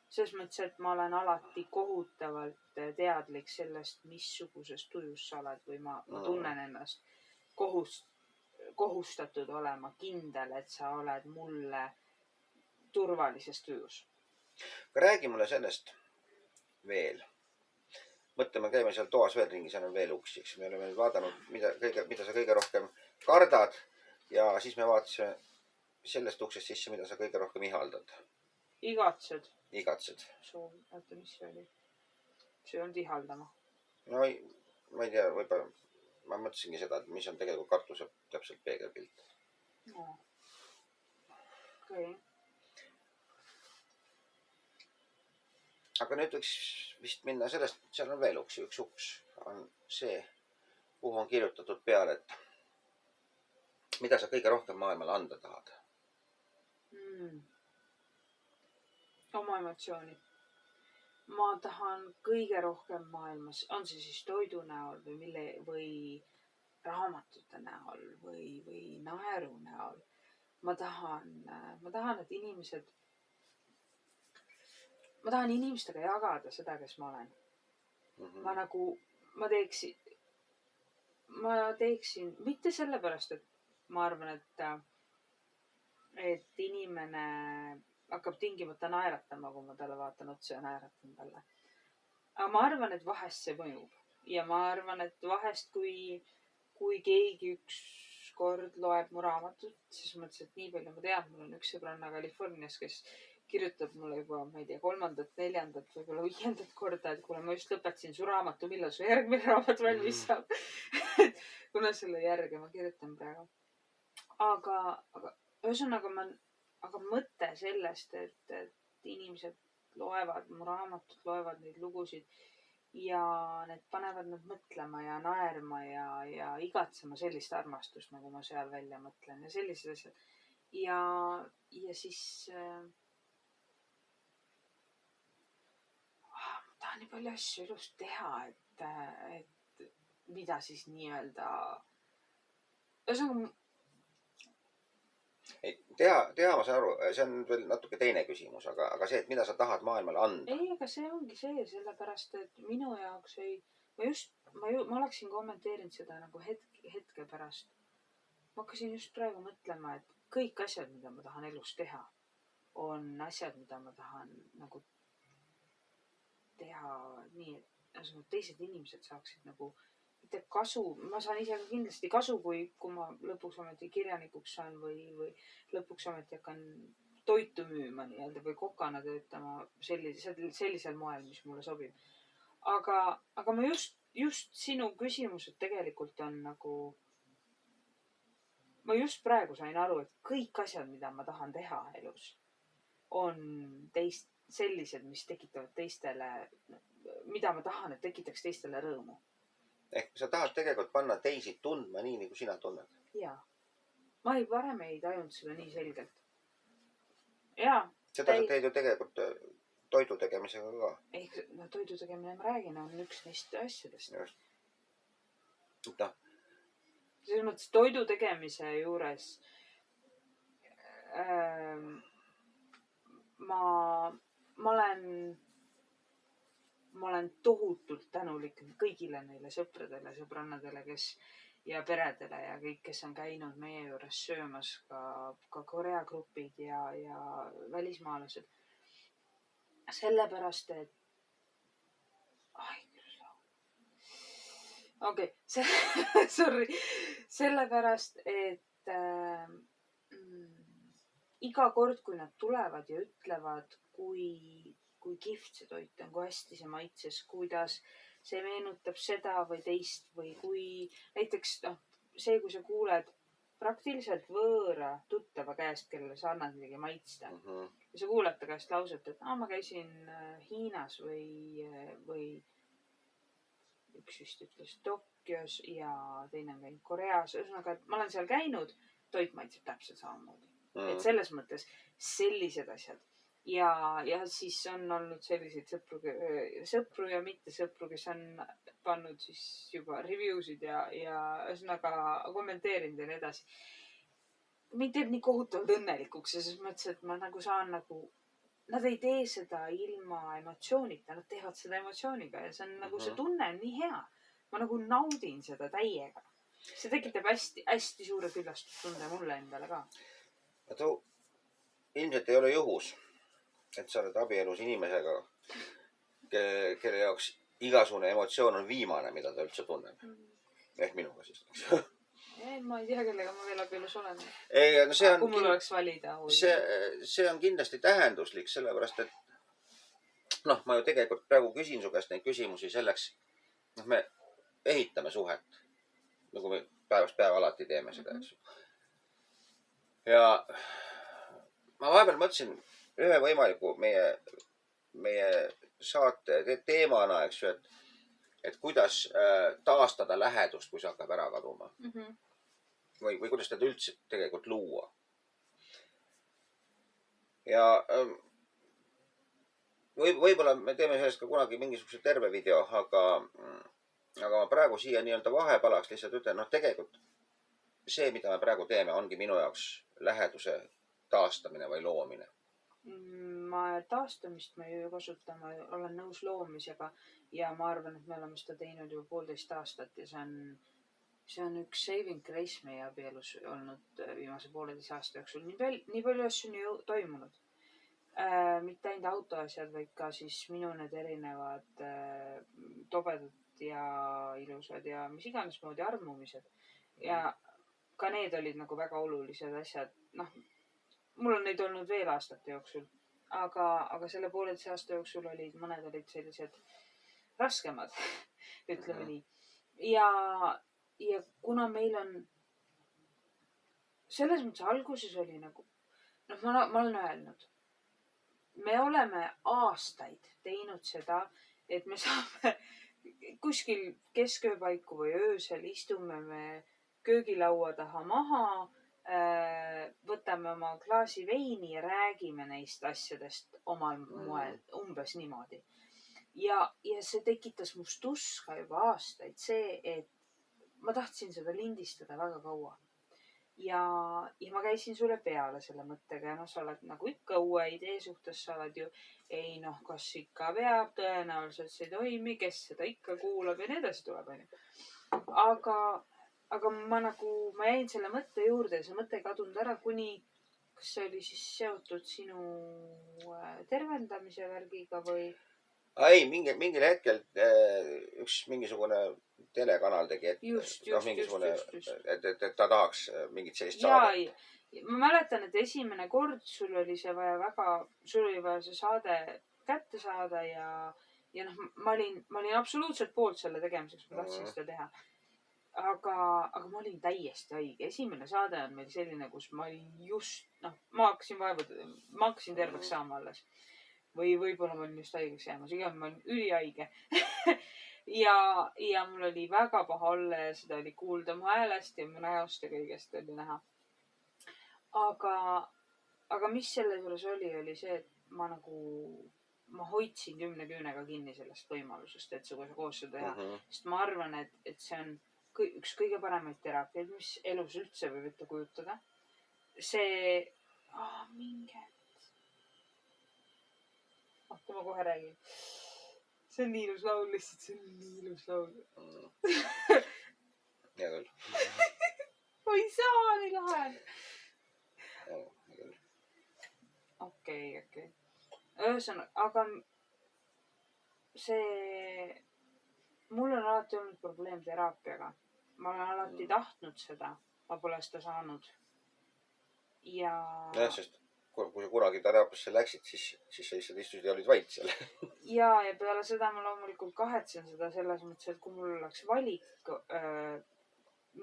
Selles mõttes, et ma olen alati kohutavalt teadlik sellest, missuguses tujus sa oled või ma tunnen ennast kohustatud olema kindel, et sa oled mulle turvalises tujus. Räägi mulle sellest veel. Mõtleme, käime seal toas veel ringi, seal on veel uksi, eks. Me oleme vaadanud, mida sa kõige rohkem kardad ja siis me vaatasime sellest uksest sisse, mida sa kõige rohkem ihaldad. Igatsed. Oota, mis see oli? See on ihaldama. No ma ei tea, võib-olla ma mõtlesingi seda, et mis on tegelikult kartuse täpselt peegelpilt. No. Okei. Aga nüüd võiks vist minna sellest, seal on veel uksi, üks uks on see, kuhu on kirjutatud peale, et mida sa kõige rohkem maailmale anda tahad? Oma emotsiooni. ma tahan kõige rohkem maailmas, on see siis toidu näol või raamatute näol või naeru näol. Ma tahan, et ma tahan inimestega jagada seda, kes ma olen. Ma teeksin, mitte sellepärast, et ma arvan, et inimene hakkab tingimata naeratama, kui ma talle vaatan otsa ja naeratan talle. Aga ma arvan, et vahest see mõjub. Ja ma arvan, et vahest, kui keegi ükskord loeb mu raamatut, siis mõtles, et nii palju ma tean, mul on üks sõbranna Californias, kes kirjutab mulle juba, ma ei tea, 3., 4., võib-olla 5. korda, et kuule, ma just lõpetasin su raamatu, millal su järgmine raamat valmis saab. Kuna selle järge ma kirjutan praegu. Aga ühesõnaga aga mõte sellest, et inimesed loevad mu raamatut, loevad neid lugusid ja need panevad nad mõtlema ja naerma ja igatsema sellist armastust, nagu ma seal välja mõtlen ja sellised asjad. Ja siis ma tahan nii palju asju elus teha, et mida siis nii-öelda ühesõnaga teha ma saan aru, see on veel natuke teine küsimus, aga see, et mida sa tahad maailmale anda. Ei, aga see ongi see, sellepärast, et minu jaoks ma oleksin kommenteerinud seda nagu hetke pärast. Ma hakkasin just praegu mõtlema, et kõik asjad, mida ma tahan elus teha, on asjad, mida ma tahan nagu teha nii, et teised inimesed saaksid nagu mitte kasu. Ma saan ise kindlasti kasu, kui ma lõpuks ometi kirjanikuks saan või lõpuks ometi hakkan toitu müüma nii-öelda või kokana töötama sellisel moel, mis mulle sobib. Aga ma just sinu küsimused tegelikult on nagu, ma just praegu sain aru, et kõik asjad, mida ma tahan teha elus, on sellised, mis tekitavad teistele, mida ma tahan, et tekitaks teistele rõõmu. Ehk sa tahad tegelikult panna teisi tundma nii, nagu sina tunned. Jaa. Ma varem ei tajunud seda nii selgelt. Jaa. Seda sa teed ju tegelikult toidu tegemisega ka. Ehk toidu tegemine, ma räägin, on üks neist asjadest. Just. Selles mõttes toidu tegemise juures ma olen tohutult tänulik kõigile neile sõpradele, sõbrannadele, ja peredele ja kõik, kes on käinud meie juures söömas, ka Korea grupid ja välismaalased. Sellepärast, et sorry. Sellepärast, et iga kord, kui nad tulevad ja ütlevad, kui kihvt see toit on, kui hästi see maitses, kuidas see meenutab seda või teist või kui näiteks see, kui sa kuuled praktiliselt võõra tuttava käest, kellele sa annad midagi maitsta. Ja sa kuuled ta käest lauset, et ma käisin Hiinas või üks vist ütles Tokyos ja teine on käinud Koreas. Ühesõnaga, et ma olen seal käinud, toit maitseb täpselt samamoodi. Et selles mõttes sellised asjad. Ja siis on olnud selliseid sõpru ja mitte sõpru, kes on pannud siis juba review'sid ja ühesõnaga kommenteerinud ja nii edasi. Mind teeb nii kohutavalt õnnelikuks ja selles mõttes, et ma nagu saan nad ei tee seda ilma emotsioonita, nad teevad seda emotsiooniga ja see on nagu see tunne on nii hea. Ma nagu naudin seda täiega. See tekitab hästi suure küllastustunde mulle endale ka. Ilmselt ei ole juhus, et sa oled abielus inimesega, kelle jaoks igasugune emotsioon on viimane, mida ta üldse tunneb. Ehk minuga siis. Ma ei tea, kellega ma veel abielus olen. Kui mul oleks valida. See on kindlasti tähenduslik, sellepärast, et ma ju tegelikult praegu küsin su käest neid küsimusi selleks, me ehitame suhet. Nagu me päevast päeva alati teeme seda, eks. Ja ma vahepeal mõtlesin ühe võimaliku meie saate teemana, eks ju, et kuidas taastada lähedust, kui see hakkab ära kaduma. Või kuidas teda üldse tegelikult luua. Ja võib-olla me teeme sellest ka kunagi mingisuguse terve video, aga ma praegu siia nii-öelda vahepalaks lihtsalt ütlen, noh, tegelikult see, mida me praegu teeme, ongi minu jaoks läheduse taastamine või loomine. Taastamist me ju kasutame, olen nõus loomisega ja ma arvan, et me oleme seda teinud juba 1,5 aastat ja see on üks saving grace meie abielus olnud viimase 1,5 aasta jooksul. Nii palju asju on ju toimunud. Mitte ainult autoasjad, vaid ka siis minu need erinevad tobedad ja ilusad ja mis iganes moodi armumised. Ja ka need olid nagu väga olulised asjad. Noh, mul on neid olnud veel aastate jooksul, aga selle 1,5 aasta jooksul mõned olid sellised raskemad, ütleme nii. Ja kuna meil on selles mõttes alguses oli nagu, noh, ma olen öelnud, me oleme aastaid teinud seda, et me saame kuskil keskööpaiku või öösel istume me köögilaua taha maha, võtame oma klaasi veini ja räägime neist asjadest omal moel, umbes niimoodi. Ja see tekitas must tuska juba aastaid, see, et ma tahtsin seda lindistada väga kaua. Ja ma käisin sulle peale selle mõttega ja sa oled nagu ikka uue idee suhtes, sa oled ju, ei noh, kas ikka veab, tõenäoliselt see ei toimi, kes seda ikka kuulab ja nii edasi tuleb. Aga ma jäin selle mõtte juurde ja see mõte ei kadunud ära kuni, kas see oli siis seotud sinu tervendamise värgiga või? Ei, mingil hetkel üks mingisugune telekanal tegi, et ta tahaks mingit sellist saada. Ma mäletan, et esimene kord sul oli see vaja sul oli vaja see saade kätte saada ja noh, ma olin absoluutselt poolt selle tegemiseks, ma tahtsin seda teha. Aga ma olin täiesti haige. Esimene saade on meil selline, kus ma olin just, noh, ma hakkasin terveks saama alles. Või võib-olla ma olin just haigeks jäämas. Igal ma olin ülihaige. ja mul oli väga paha olla ja seda oli kuulda mu häälest ja mu näost ja kõigest oli näha. Aga mis selle juures oli see, et ma hoidsin 10 küünega kinni sellest võimalusest, et sinuga koos seda teha. Sest ma arvan, et see on üks kõige paremaid teraapiaid, mis elus üldse võib ette kujutada. See, mingi ma kohe räägin. See on nii ilus laul, lihtsalt see on nii ilus laul. Hea küll. Ma ei saa nii lahe. Okei. Ühesõnaga, aga mul on alati olnud probleem teraapiaga. Ma olen alati tahtnud seda. Ma pole seda saanud. Ja, sest kui sa kunagi teraapiasse läksid, siis sa lihtsalt istusid ja olid vait seal. Ja peale seda ma loomulikult kahetsen seda selles mõttes, et kui mul oleks valik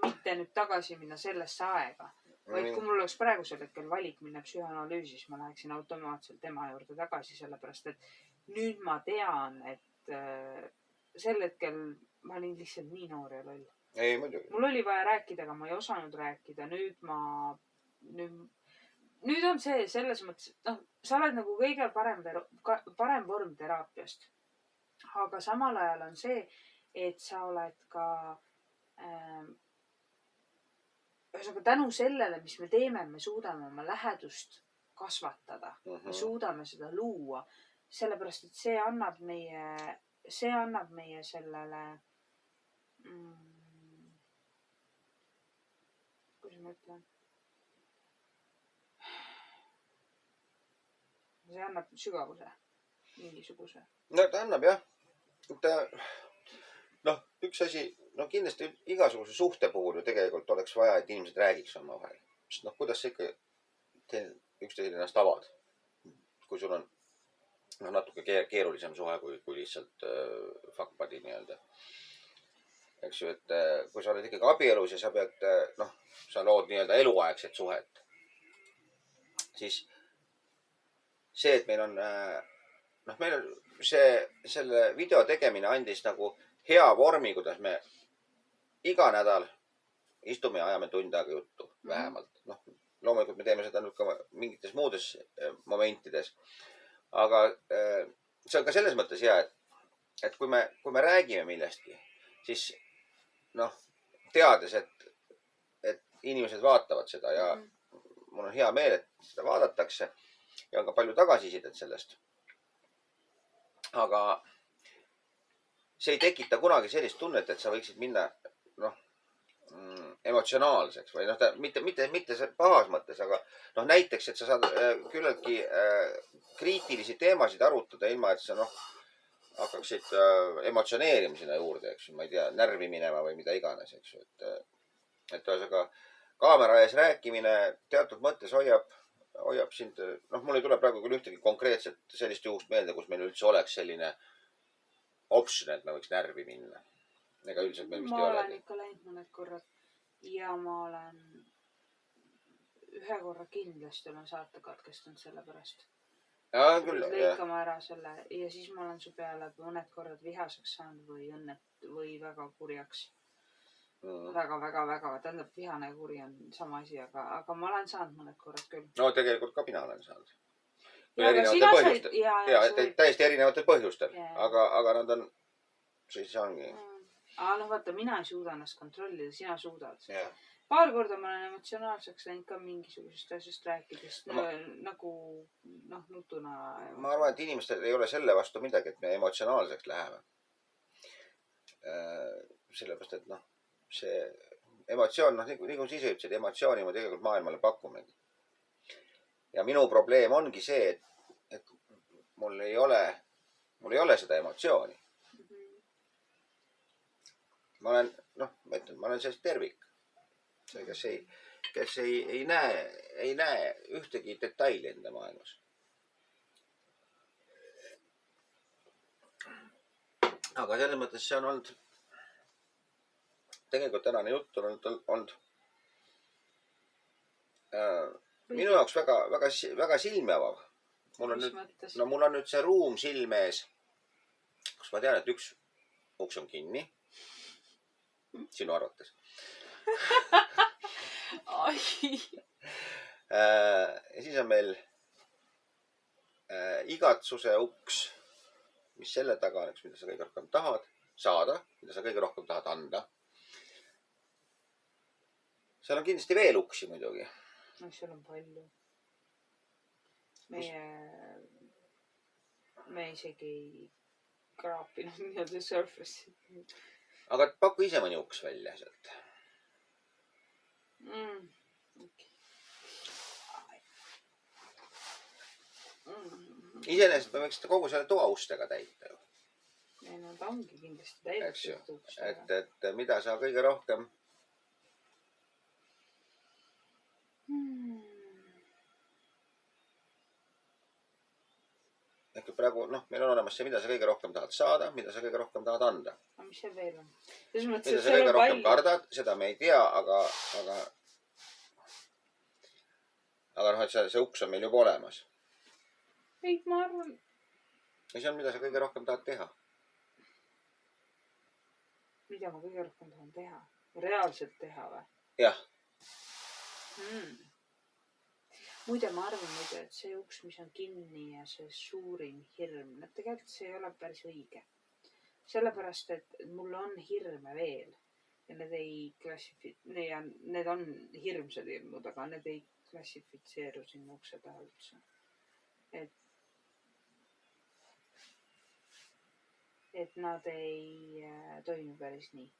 mitte nüüd tagasi minna sellesse aega, vaid kui mul oleks praegusel hetkel valik minna psühhanalüüsi, siis ma läheksin automaatselt tema juurde tagasi, sellepärast et nüüd ma tean, et sel hetkel ma olin lihtsalt nii noor ja loll. Ei, muidugi. Mul oli vaja rääkida, aga ma ei osanud rääkida. Nüüd on see selles mõttes, noh, sa oled nagu kõige parem vorm teraapiast. Aga samal ajal on see, et sa oled ka ühesõnaga tänu sellele, mis me teeme, me suudame oma lähedust kasvatada. Me suudame seda luua. Sellepärast, et see annab meie sellele kuidas ma ütlen? See annab sügavuse mingisuguse. No ta annab jah. Noh, üks asi, no kindlasti igasuguse suhte puhul ju tegelikult oleks vaja, et inimesed räägiks oma vahel. Sest noh, kuidas sa ikka üksteisele ennast avad? Kui sul on natuke keerulisem suhe kui lihtsalt fuckbuddy nii-öelda. Eks ju, et kui sa oled ikkagi abielus ja sa pead, noh, sa lood nii-öelda eluaegset suhet, siis see, et meil on, noh, meil on selle video tegemine andis nagu hea vormi, kuidas me iga nädal istume ja ajame tund aega juttu vähemalt. Noh, loomulikult me teeme seda nüüd ka mingites muudes momentides. Aga see on ka selles mõttes hea, et kui me räägime millestki, siis noh, teades, et inimesed vaatavad seda ja mul on hea meel, et seda vaadatakse ja on ka palju tagasisidet sellest. Aga see ei tekita kunagi sellist tunnet, et sa võiksid minna noh, emotsionaalseks või noh, mitte pahas mõttes, aga noh, näiteks, et sa saad küllaltki kriitilisi teemasid arutada ilma, et sa noh, hakkaksid emotsioneerima sinna juurde, eks ju, ma ei tea, närvi minema või mida iganes, eks ju, et ühesõnaga kaamera ees rääkimine teatud mõttes hoiab sind, noh, mul ei tule praegu küll ühtegi konkreetset sellist juhust meelde, kus meil üldse oleks selline option, et me võiks närvi minna. Ega üldiselt meil vist ei ole. Ma olen ikka läinud mõned korrad ja ma olen ühe korra kindlasti olen saate katkestanud selle pärast. Ja, küll, lõikama ära selle ja siis ma olen su peale mõned korrad vihaseks saanud või väga kurjaks. Väga, tähendab vihane ja kuri on sama asi, aga ma olen saanud mõned korrad küll. No tegelikult ka mina olen saanud. Täiesti erinevatel põhjustel, aga nad on, siis ongi. Aga noh, vaata, mina ei suuda ennast kontrollida, sina suudad. Paar korda ma olen emotsionaalseks läinud ka mingisugusest asjast rääkides, nagu noh, nutuna. Ma arvan, et inimestel ei ole selle vastu midagi, et me emotsionaalseks läheme. Sellepärast, et noh, see emotsioon, noh, nagu sa ise ütlesid, emotsiooni ma tegelikult maailmale pakumegi. Ja minu probleem ongi see, et mul ei ole seda emotsiooni. Ma olen sellist tervik. See, kes ei näe ühtegi detaili enda maailmas. Aga selles mõttes see on olnud, tegelikult tänane jutt on olnud minu jaoks väga silmi avav. Mul on nüüd see ruum silme ees, kus ma tean, et üks uks on kinni. Sinu arvates. Ja siis on meil igatsuse uks, mis selle taga on, mida sa kõige rohkem tahad saada, mida sa kõige rohkem tahad anda. Seal on kindlasti veel uksi muidugi. No seal on palju. Me isegi ei kraapinud nii-öelda surface'i. Aga paku ise mõni uks välja sealt. Iseenesest me võiks kogu selle toa ustega täita ju. Ja nad ongi kindlasti täidetud ustega. Et mida sa kõige rohkem ehk praegu, noh, meil on olemas see, mida sa kõige rohkem tahad saada, mida sa kõige rohkem tahad anda. Aga mis see veel on? Mida sa kõige rohkem kardad, seda me ei tea, aga noh, et see uks on meil juba olemas. Ei, ma arvan. Ja see on, mida sa kõige rohkem tahad teha. Mida ma kõige rohkem tahan teha? Reaalselt teha või? Jah. Muide, ma arvan, et see uks, mis on kinni ja see suurim hirm, tegelikult see ei ole päris õige. Sellepärast, et mul on hirme veel ja need on hirmsad hirmud, aga need ei klassifitseeru sinna ukse taha üldse. Et nad ei toimi päris nii.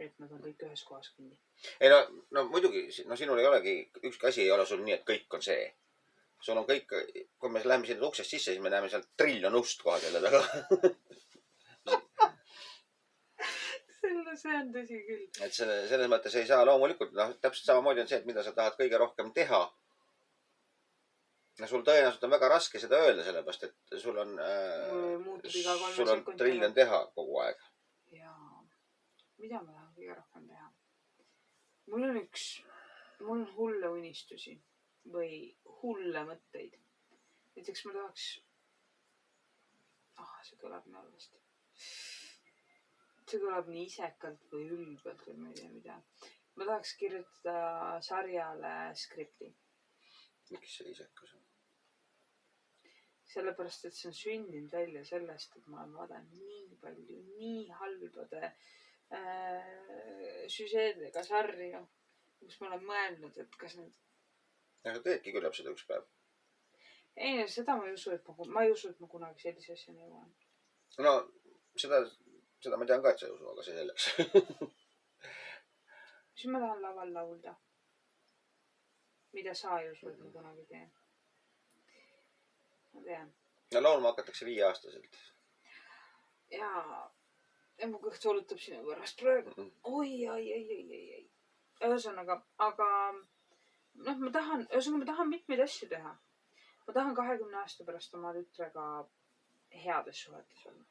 Et nad on kõik ühes kohas kinni. Ei no muidugi, no sinul ei olegi, ükski asi ei ole sul nii, et kõik on see. Sul on kõik, kui me läheme sinna uksest sisse, siis me näeme seal triljon ust koha selle taga. See on tõsi küll. Et selles mõttes ei saa loomulikult, noh, täpselt samamoodi on see, et mida sa tahad kõige rohkem teha. Ja sul tõenäoliselt on väga raske seda öelda, sellepärast, et sul on triljon teha kogu aeg. Mida ma tahan kõige rohkem teha? Mul on hulle unistusi või hulle mõtteid. Näiteks ma tahaks... see kõlab nii halvasti. See kõlab nii isekalt või ülbelt või ma ei tea mida. Ma tahaks kirjutada sarjale skripti. Miks see isekas on? sellepärast, et see on sündinud välja sellest, et ma olen vaadanud nii palju nii halbade süžeedega sarju, kus ma olen mõelnud, et kas need... Ja sa teedki küllap seda üks päev. Ei, seda ma ei usu, et ma ei usu, et ma kunagi sellise asjani jõuan. No, seda ma tean ka, et sa ei usu, aga see selleks. Siis ma tahan laval laulda. Mida sa ei usu, et ma kunagi teen. Ma tean. No laulma hakatakse 5-aastaselt. Ja mu kõht solutab sinu pärast praegu. Oi. Ühesõnaga, aga ma tahan mitmeid asju teha. Ma tahan 20 aasta pärast oma tütrega heades suhetes olla.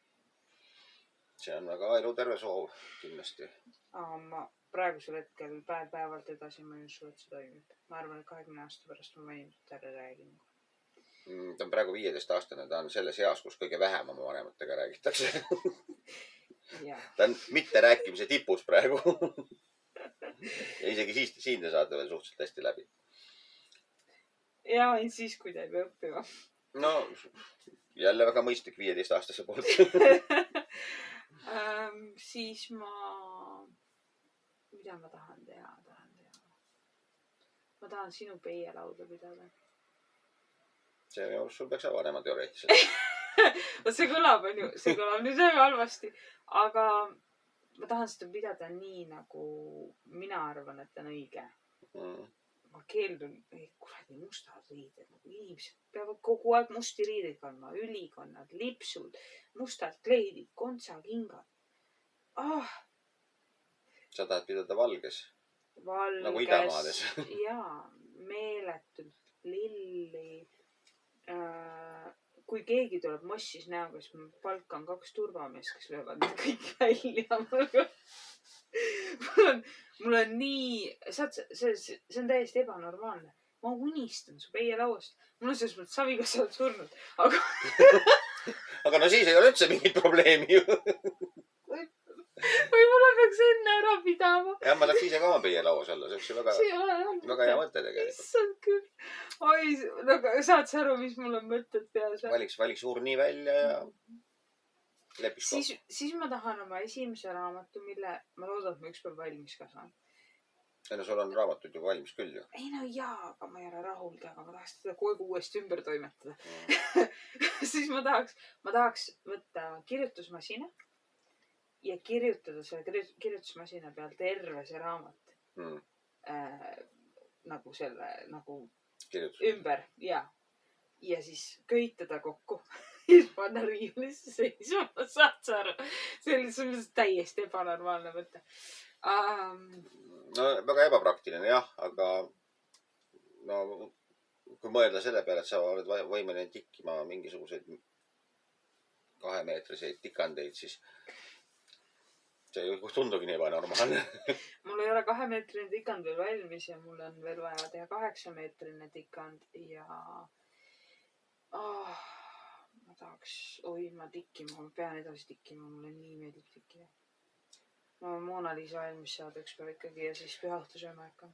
See on väga eluterve soov, kindlasti. Aga ma praegusel hetkel päev-päevalt edasi ma ei usu, et see toimib. Ma arvan, et 20 aasta pärast ma võin tütre räägin. Ta on praegu 15-aastane, ta on selles eas, kus kõige vähem oma vanematega räägitakse. Ta on mitte rääkimise tipus praegu. Ja isegi siin te saate veel suhteliselt hästi läbi. Ja ainult siis, kui ta ei pea õppima. No, jälle väga mõistlik 15-aastase poolt. Siis mida ma tahan teha? Ma tahan sinu peielauda pidada. Sul peaks avanema teoreetiliselt. See kõlab nüüd väga halvasti. Aga ma tahan seda pidada nii, nagu mina arvan, et on õige. Ma keeldun, kuradi mustad riided, nagu inimesed peavad kogu aeg musti riideid kandma, ülikonnad, lipsud, mustad kleidid, kontsakingad. Sa tahad pidada valges? Valges. Nagu idamaades. Jaa, meeletult lilli. Kui keegi tuleb mossis näoga, siis ma palkan 2 turvamees, kes löövad need kõik välja. Mul on nii... See on täiesti ebanormaalne. Ma unistan su peielauast. Mul on selles mõttes saviga sa oled surnud. Aga no siis ei ole üldse mingit probleemi ju. Võib-olla peaks enne ära pidama. Jah, ma saaks ise ka oma peielauas olla. See oleks väga hea mõte tegelikult. Issand küll. Oi, saad sa aru, mis mul on mõtted peas? Valiks urni välja ja lepis kokku. Siis ma tahan oma esimese raamatu, mille ma loodan, et ma ükspäev valmis ka saan. No sul on raamatud juba valmis küll ju. Ei no jaa, aga ma ei ole rahul, aga ma tahaks teda kogu uuesti ümber toimetada. Siis ma tahaks võtta kirjutusmasina ja kirjutada selle kirjutusmasina peal terve see raamat. Nagu ümber, jaa. Ja siis köitada kokku. Ja panna riiulisse seisma, saad sa aru. See on täiesti ebanormaalne mõte. No väga ebapraktiline jah, aga no kui mõelda selle peale, et sa oled võimeline tikkima mingisuguseid 2-meetriseid tikandeid, siis see ei tundugi nii ebanormaalne. Mul ei ole 2-meetrine tikand veel valmis ja mul on veel vaja teha 8-meetrine tikand ja ma tikkima, ma pean edasi tikkima, mulle nii meeldib tikkida. Ma Mona Lisa valmis saada ükspäev ikkagi ja siis pühaõhtu sööma hakka.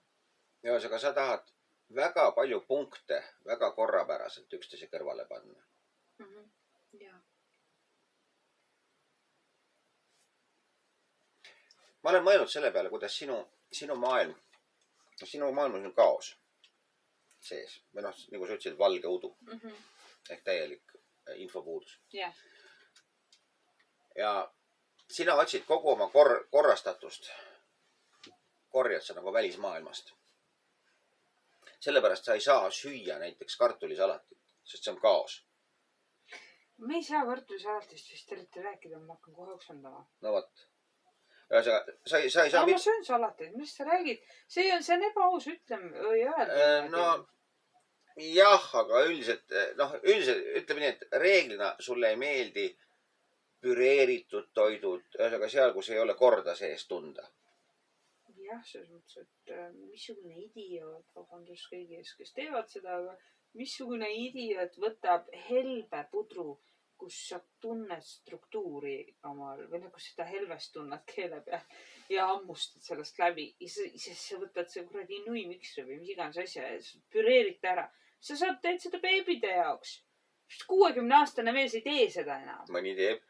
Ja aga sa tahad väga palju punkte väga korrapäraselt üksteise kõrvale panna. Jaa. Ma olen mõelnud selle peale, kuidas sinu maailm on kaos sees. Või noh, nagu sa ütlesid, valge udu. Ehk täielik infopuudus. Jah. Ja sina otsid kogu oma korrastatust. Korjad sa nagu välismaailmast. Sellepärast sa ei saa süüa näiteks kartulisalatit, sest see on kaos. Me ei saa kartulisalatist vist eriti rääkida, ma hakkan kohe oksendama. No võt. Sa ei saa... Ma söön salateid, mis sa räägid? See on ebaaus, ütleme. No jah, aga üldiselt, ütleme nii, et reeglina sulle ei meeldi püreeritud toidud, ühesõnaga seal, kus ei ole korda sees tunda. Jah, selles mõttes, et missugune idioot, vabandust kõigi ees, kes teevad seda, aga missugune idioot võtab helbe pudru, kus sa tunned struktuuri omal, või nagu seda helvest tunned keele peal ja ammustad sellest läbi. Ja sa võtad see kuradi nui miksri või mis iganes asja ja püreerid ära. Sa teed seda beebide jaoks. 60-aastane mees ei tee seda enam. mõni teeb.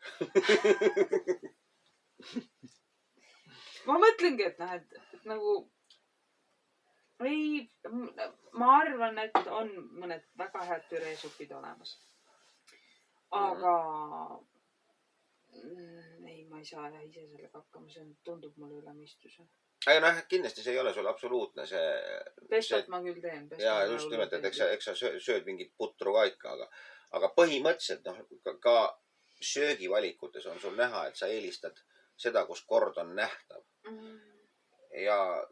Ma mõtlengi, et noh, et nagu ei, ma arvan, et on mõned väga head püreesupid olemas. Aga ei, ma ei saa jah ise sellega hakkama, see tundub mulle üle mõistuse. Aga noh, kindlasti see ei ole sul absoluutne see... Pestot ma küll teen. Ja just nimelt, et eks sa sööd mingit putru ka ikka, aga põhimõtteliselt noh, ka söögivalikutes on sul näha, et sa eelistad seda, kus kord on nähtav. Ja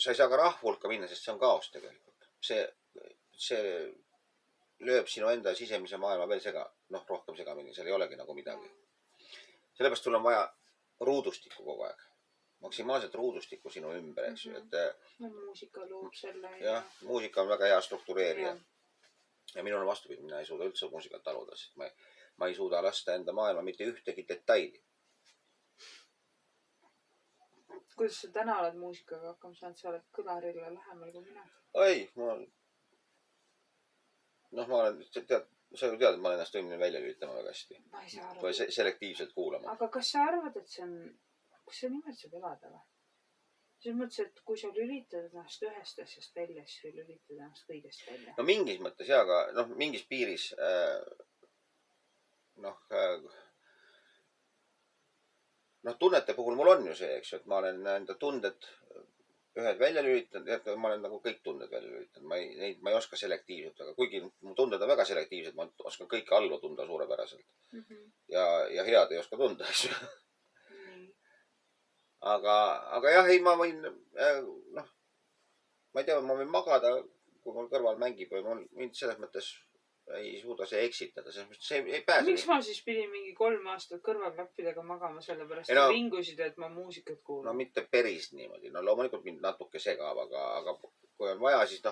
sa ei saa ka rahvulka minna, sest see on kaos tegelikult. See lööb sinu enda sisemise maailma veel rohkem segamini, seal ei olegi nagu midagi. Sellepärast sul on vaja ruudustikku kogu aeg. Maksimaalselt ruudustikku sinu ümber, eks ju. Muusika loob selle. Jah, muusika on väga hea struktureerija. Ja minul on vastupidi, mina ei suuda üldse muusikat taluda, sest ma ei suuda lasta enda maailma mitte ühtegi detaili. Kuidas sa täna oled muusikaga hakkama saanud? Sa oled kõlarile lähemal kui mina. Ei, ma olen, sa ju tead, et ma olen ennast võimeline välja lülitama väga hästi. Ma ei saa aru. Või selektiivselt kuulama. Aga kas sa arvad, et see on... Kas see nimelt saab elada või? Selles mõttes, et kui sa lülitad ennast ühest asjast välja, siis sa lülitad ennast kõigest välja. No mingis mõttes jah, aga mingis piiris tunnete puhul mul on ju see, eks ju, et ma olen enda tunded ühed välja lülitanud, ma olen nagu kõik tunded välja lülitanud. Ma ei oska selektiivselt, aga kuigi mu tunded on väga selektiivsed, ma oskan kõike halva tunda suurepäraselt. Ja head ei oska tunda, eks ju. Aga jah, ei, ma võin, ma ei tea, ma võin magada, kui mul kõrval mängib või mind selles mõttes ei suuda see eksitada, see ei pääse. Miks ma siis pidin mingi 3 aastat kõrvaklappidega magama sellepärast, et vingusid, et ma muusikat kuulan? No mitte päris niimoodi, loomulikult mind natuke segab, aga kui on vaja, siis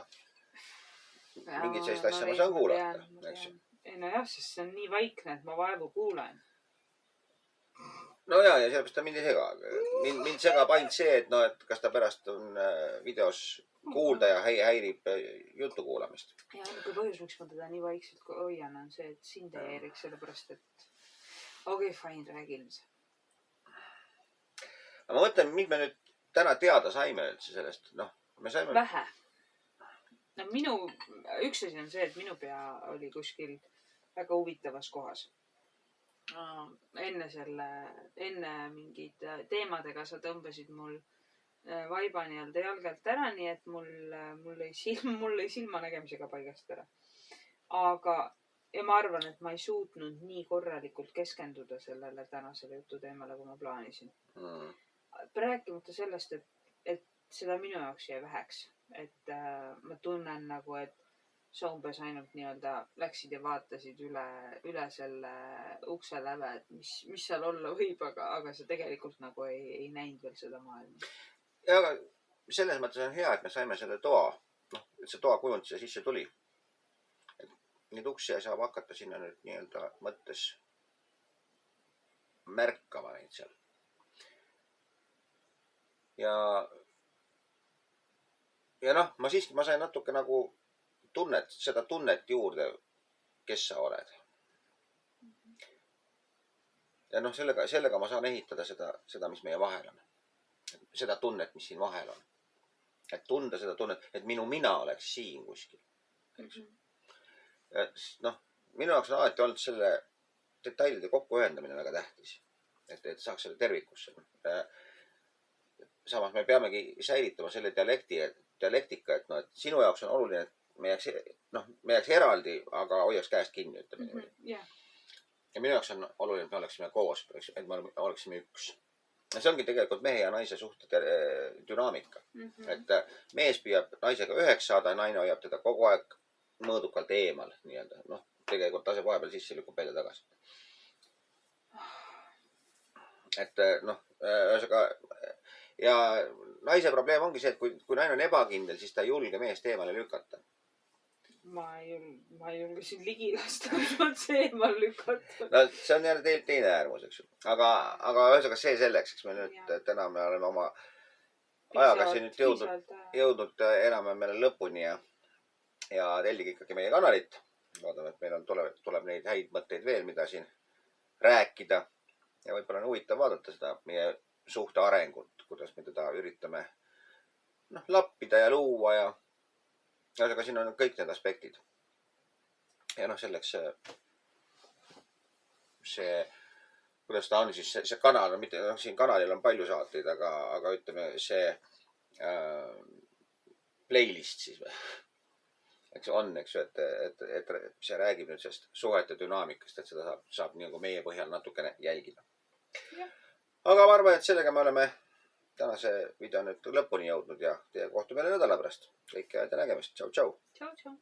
mingid sellist asja ma saan kuulata, eks ju. Ei no jah, sest see on nii vaikne, et ma vaevu kuulen. No ja sellepärast ta mind ei sega. Mind segab ainult see, et kas ta pärast on videos kuulda ja häirib jutu kuulamist. Ja ainuke põhjus, miks ma teda nii vaikselt hoian, on see, et sind ei häiriks, sellepärast, et okei, fine, räägin. Aga ma mõtlen, mis me nüüd täna teada saime üldse sellest. Vähe. Üks asi on see, et minu pea oli kuskil väga huvitavas kohas. Enne mingid teemadega sa tõmbasid mul vaiba nii-öelda jalgalt ära, nii et mul ei silmanägemisega paigast ära. Ja ma arvan, et ma ei suutnud nii korralikult keskenduda sellele tänasele jututeemale, kui ma plaanisin. Rääkimata sellest, et seda minu jaoks jäi väheks. Et ma tunnen nagu, et sa umbes ainult nii-öelda läksid ja vaatasid üle selle ukse läve, et mis seal olla võib, aga sa tegelikult nagu ei näinud veel seda maailma. Ja aga selles mõttes on hea, et me saime selle toa, et see toa kujund siia sisse tuli. Neid uksi saab hakata sinna nüüd nii-öelda mõttes märkama neid seal. Ja ma sain natuke nagu seda tunnet juurde, kes sa oled. Ja sellega ma saan ehitada seda, mis meie vahel on. Seda tunnet, mis siin vahel on. Et tunda seda tunnet, et minu mina oleks siin kuskil. Minu jaoks on alati olnud selle detailide kokkuühendamine väga tähtis. Et saaks selle tervikusse. Samas me peamegi säilitama selle dialektika, et sinu jaoks on oluline, et me jääks eraldi, aga hoiaks käest kinni, ütleme niimoodi. Ja minu jaoks on oluline, et me oleksime koos, et me oleksime üks. Ja see ongi tegelikult mehe ja naise suhte dünaamika. Et mees püüab naisega üheks saada ja naine hoiab teda kogu aeg mõõdukalt eemal. Tegelikult laseb vahepeal sisse lükkub välja tagasi. Et ja naise probleem ongi see, et kui naine on ebakindel, siis ta ei julge meest eemale lükata. Ma ei julge siin ligi lasta, see eemal lükata. See on jälle teine äärmus, eks ju. Aga ühesõnaga see selleks, eks me nüüd täna me oleme oma ajaga siin nüüd jõudnud enam meile lõpuni ja tellige ikkagi meie kanalit. loodame, et meil tuleb neid häid mõtteid veel, mida siin rääkida. Ja võib-olla on huvitav vaadata seda meie suhte arengut, kuidas me teda üritame lappida ja luua ja aga siin on kõik need aspektid. Ja selleks see, kuidas ta on siis, see kanal, siin kanalil on palju saateid, aga ütleme see playlist siis või? Eks ju, et see räägib nüüd sellest suhete dünaamikast, et seda saab nagu meie põhjal natukene jälgida. Aga ma arvan, et sellega me oleme tänase video nüüd lõpuni jõudnud ja teie kohtume nädala pärast. Kõike head ja nägemist. Tšau, tšau. Tšau, tšau.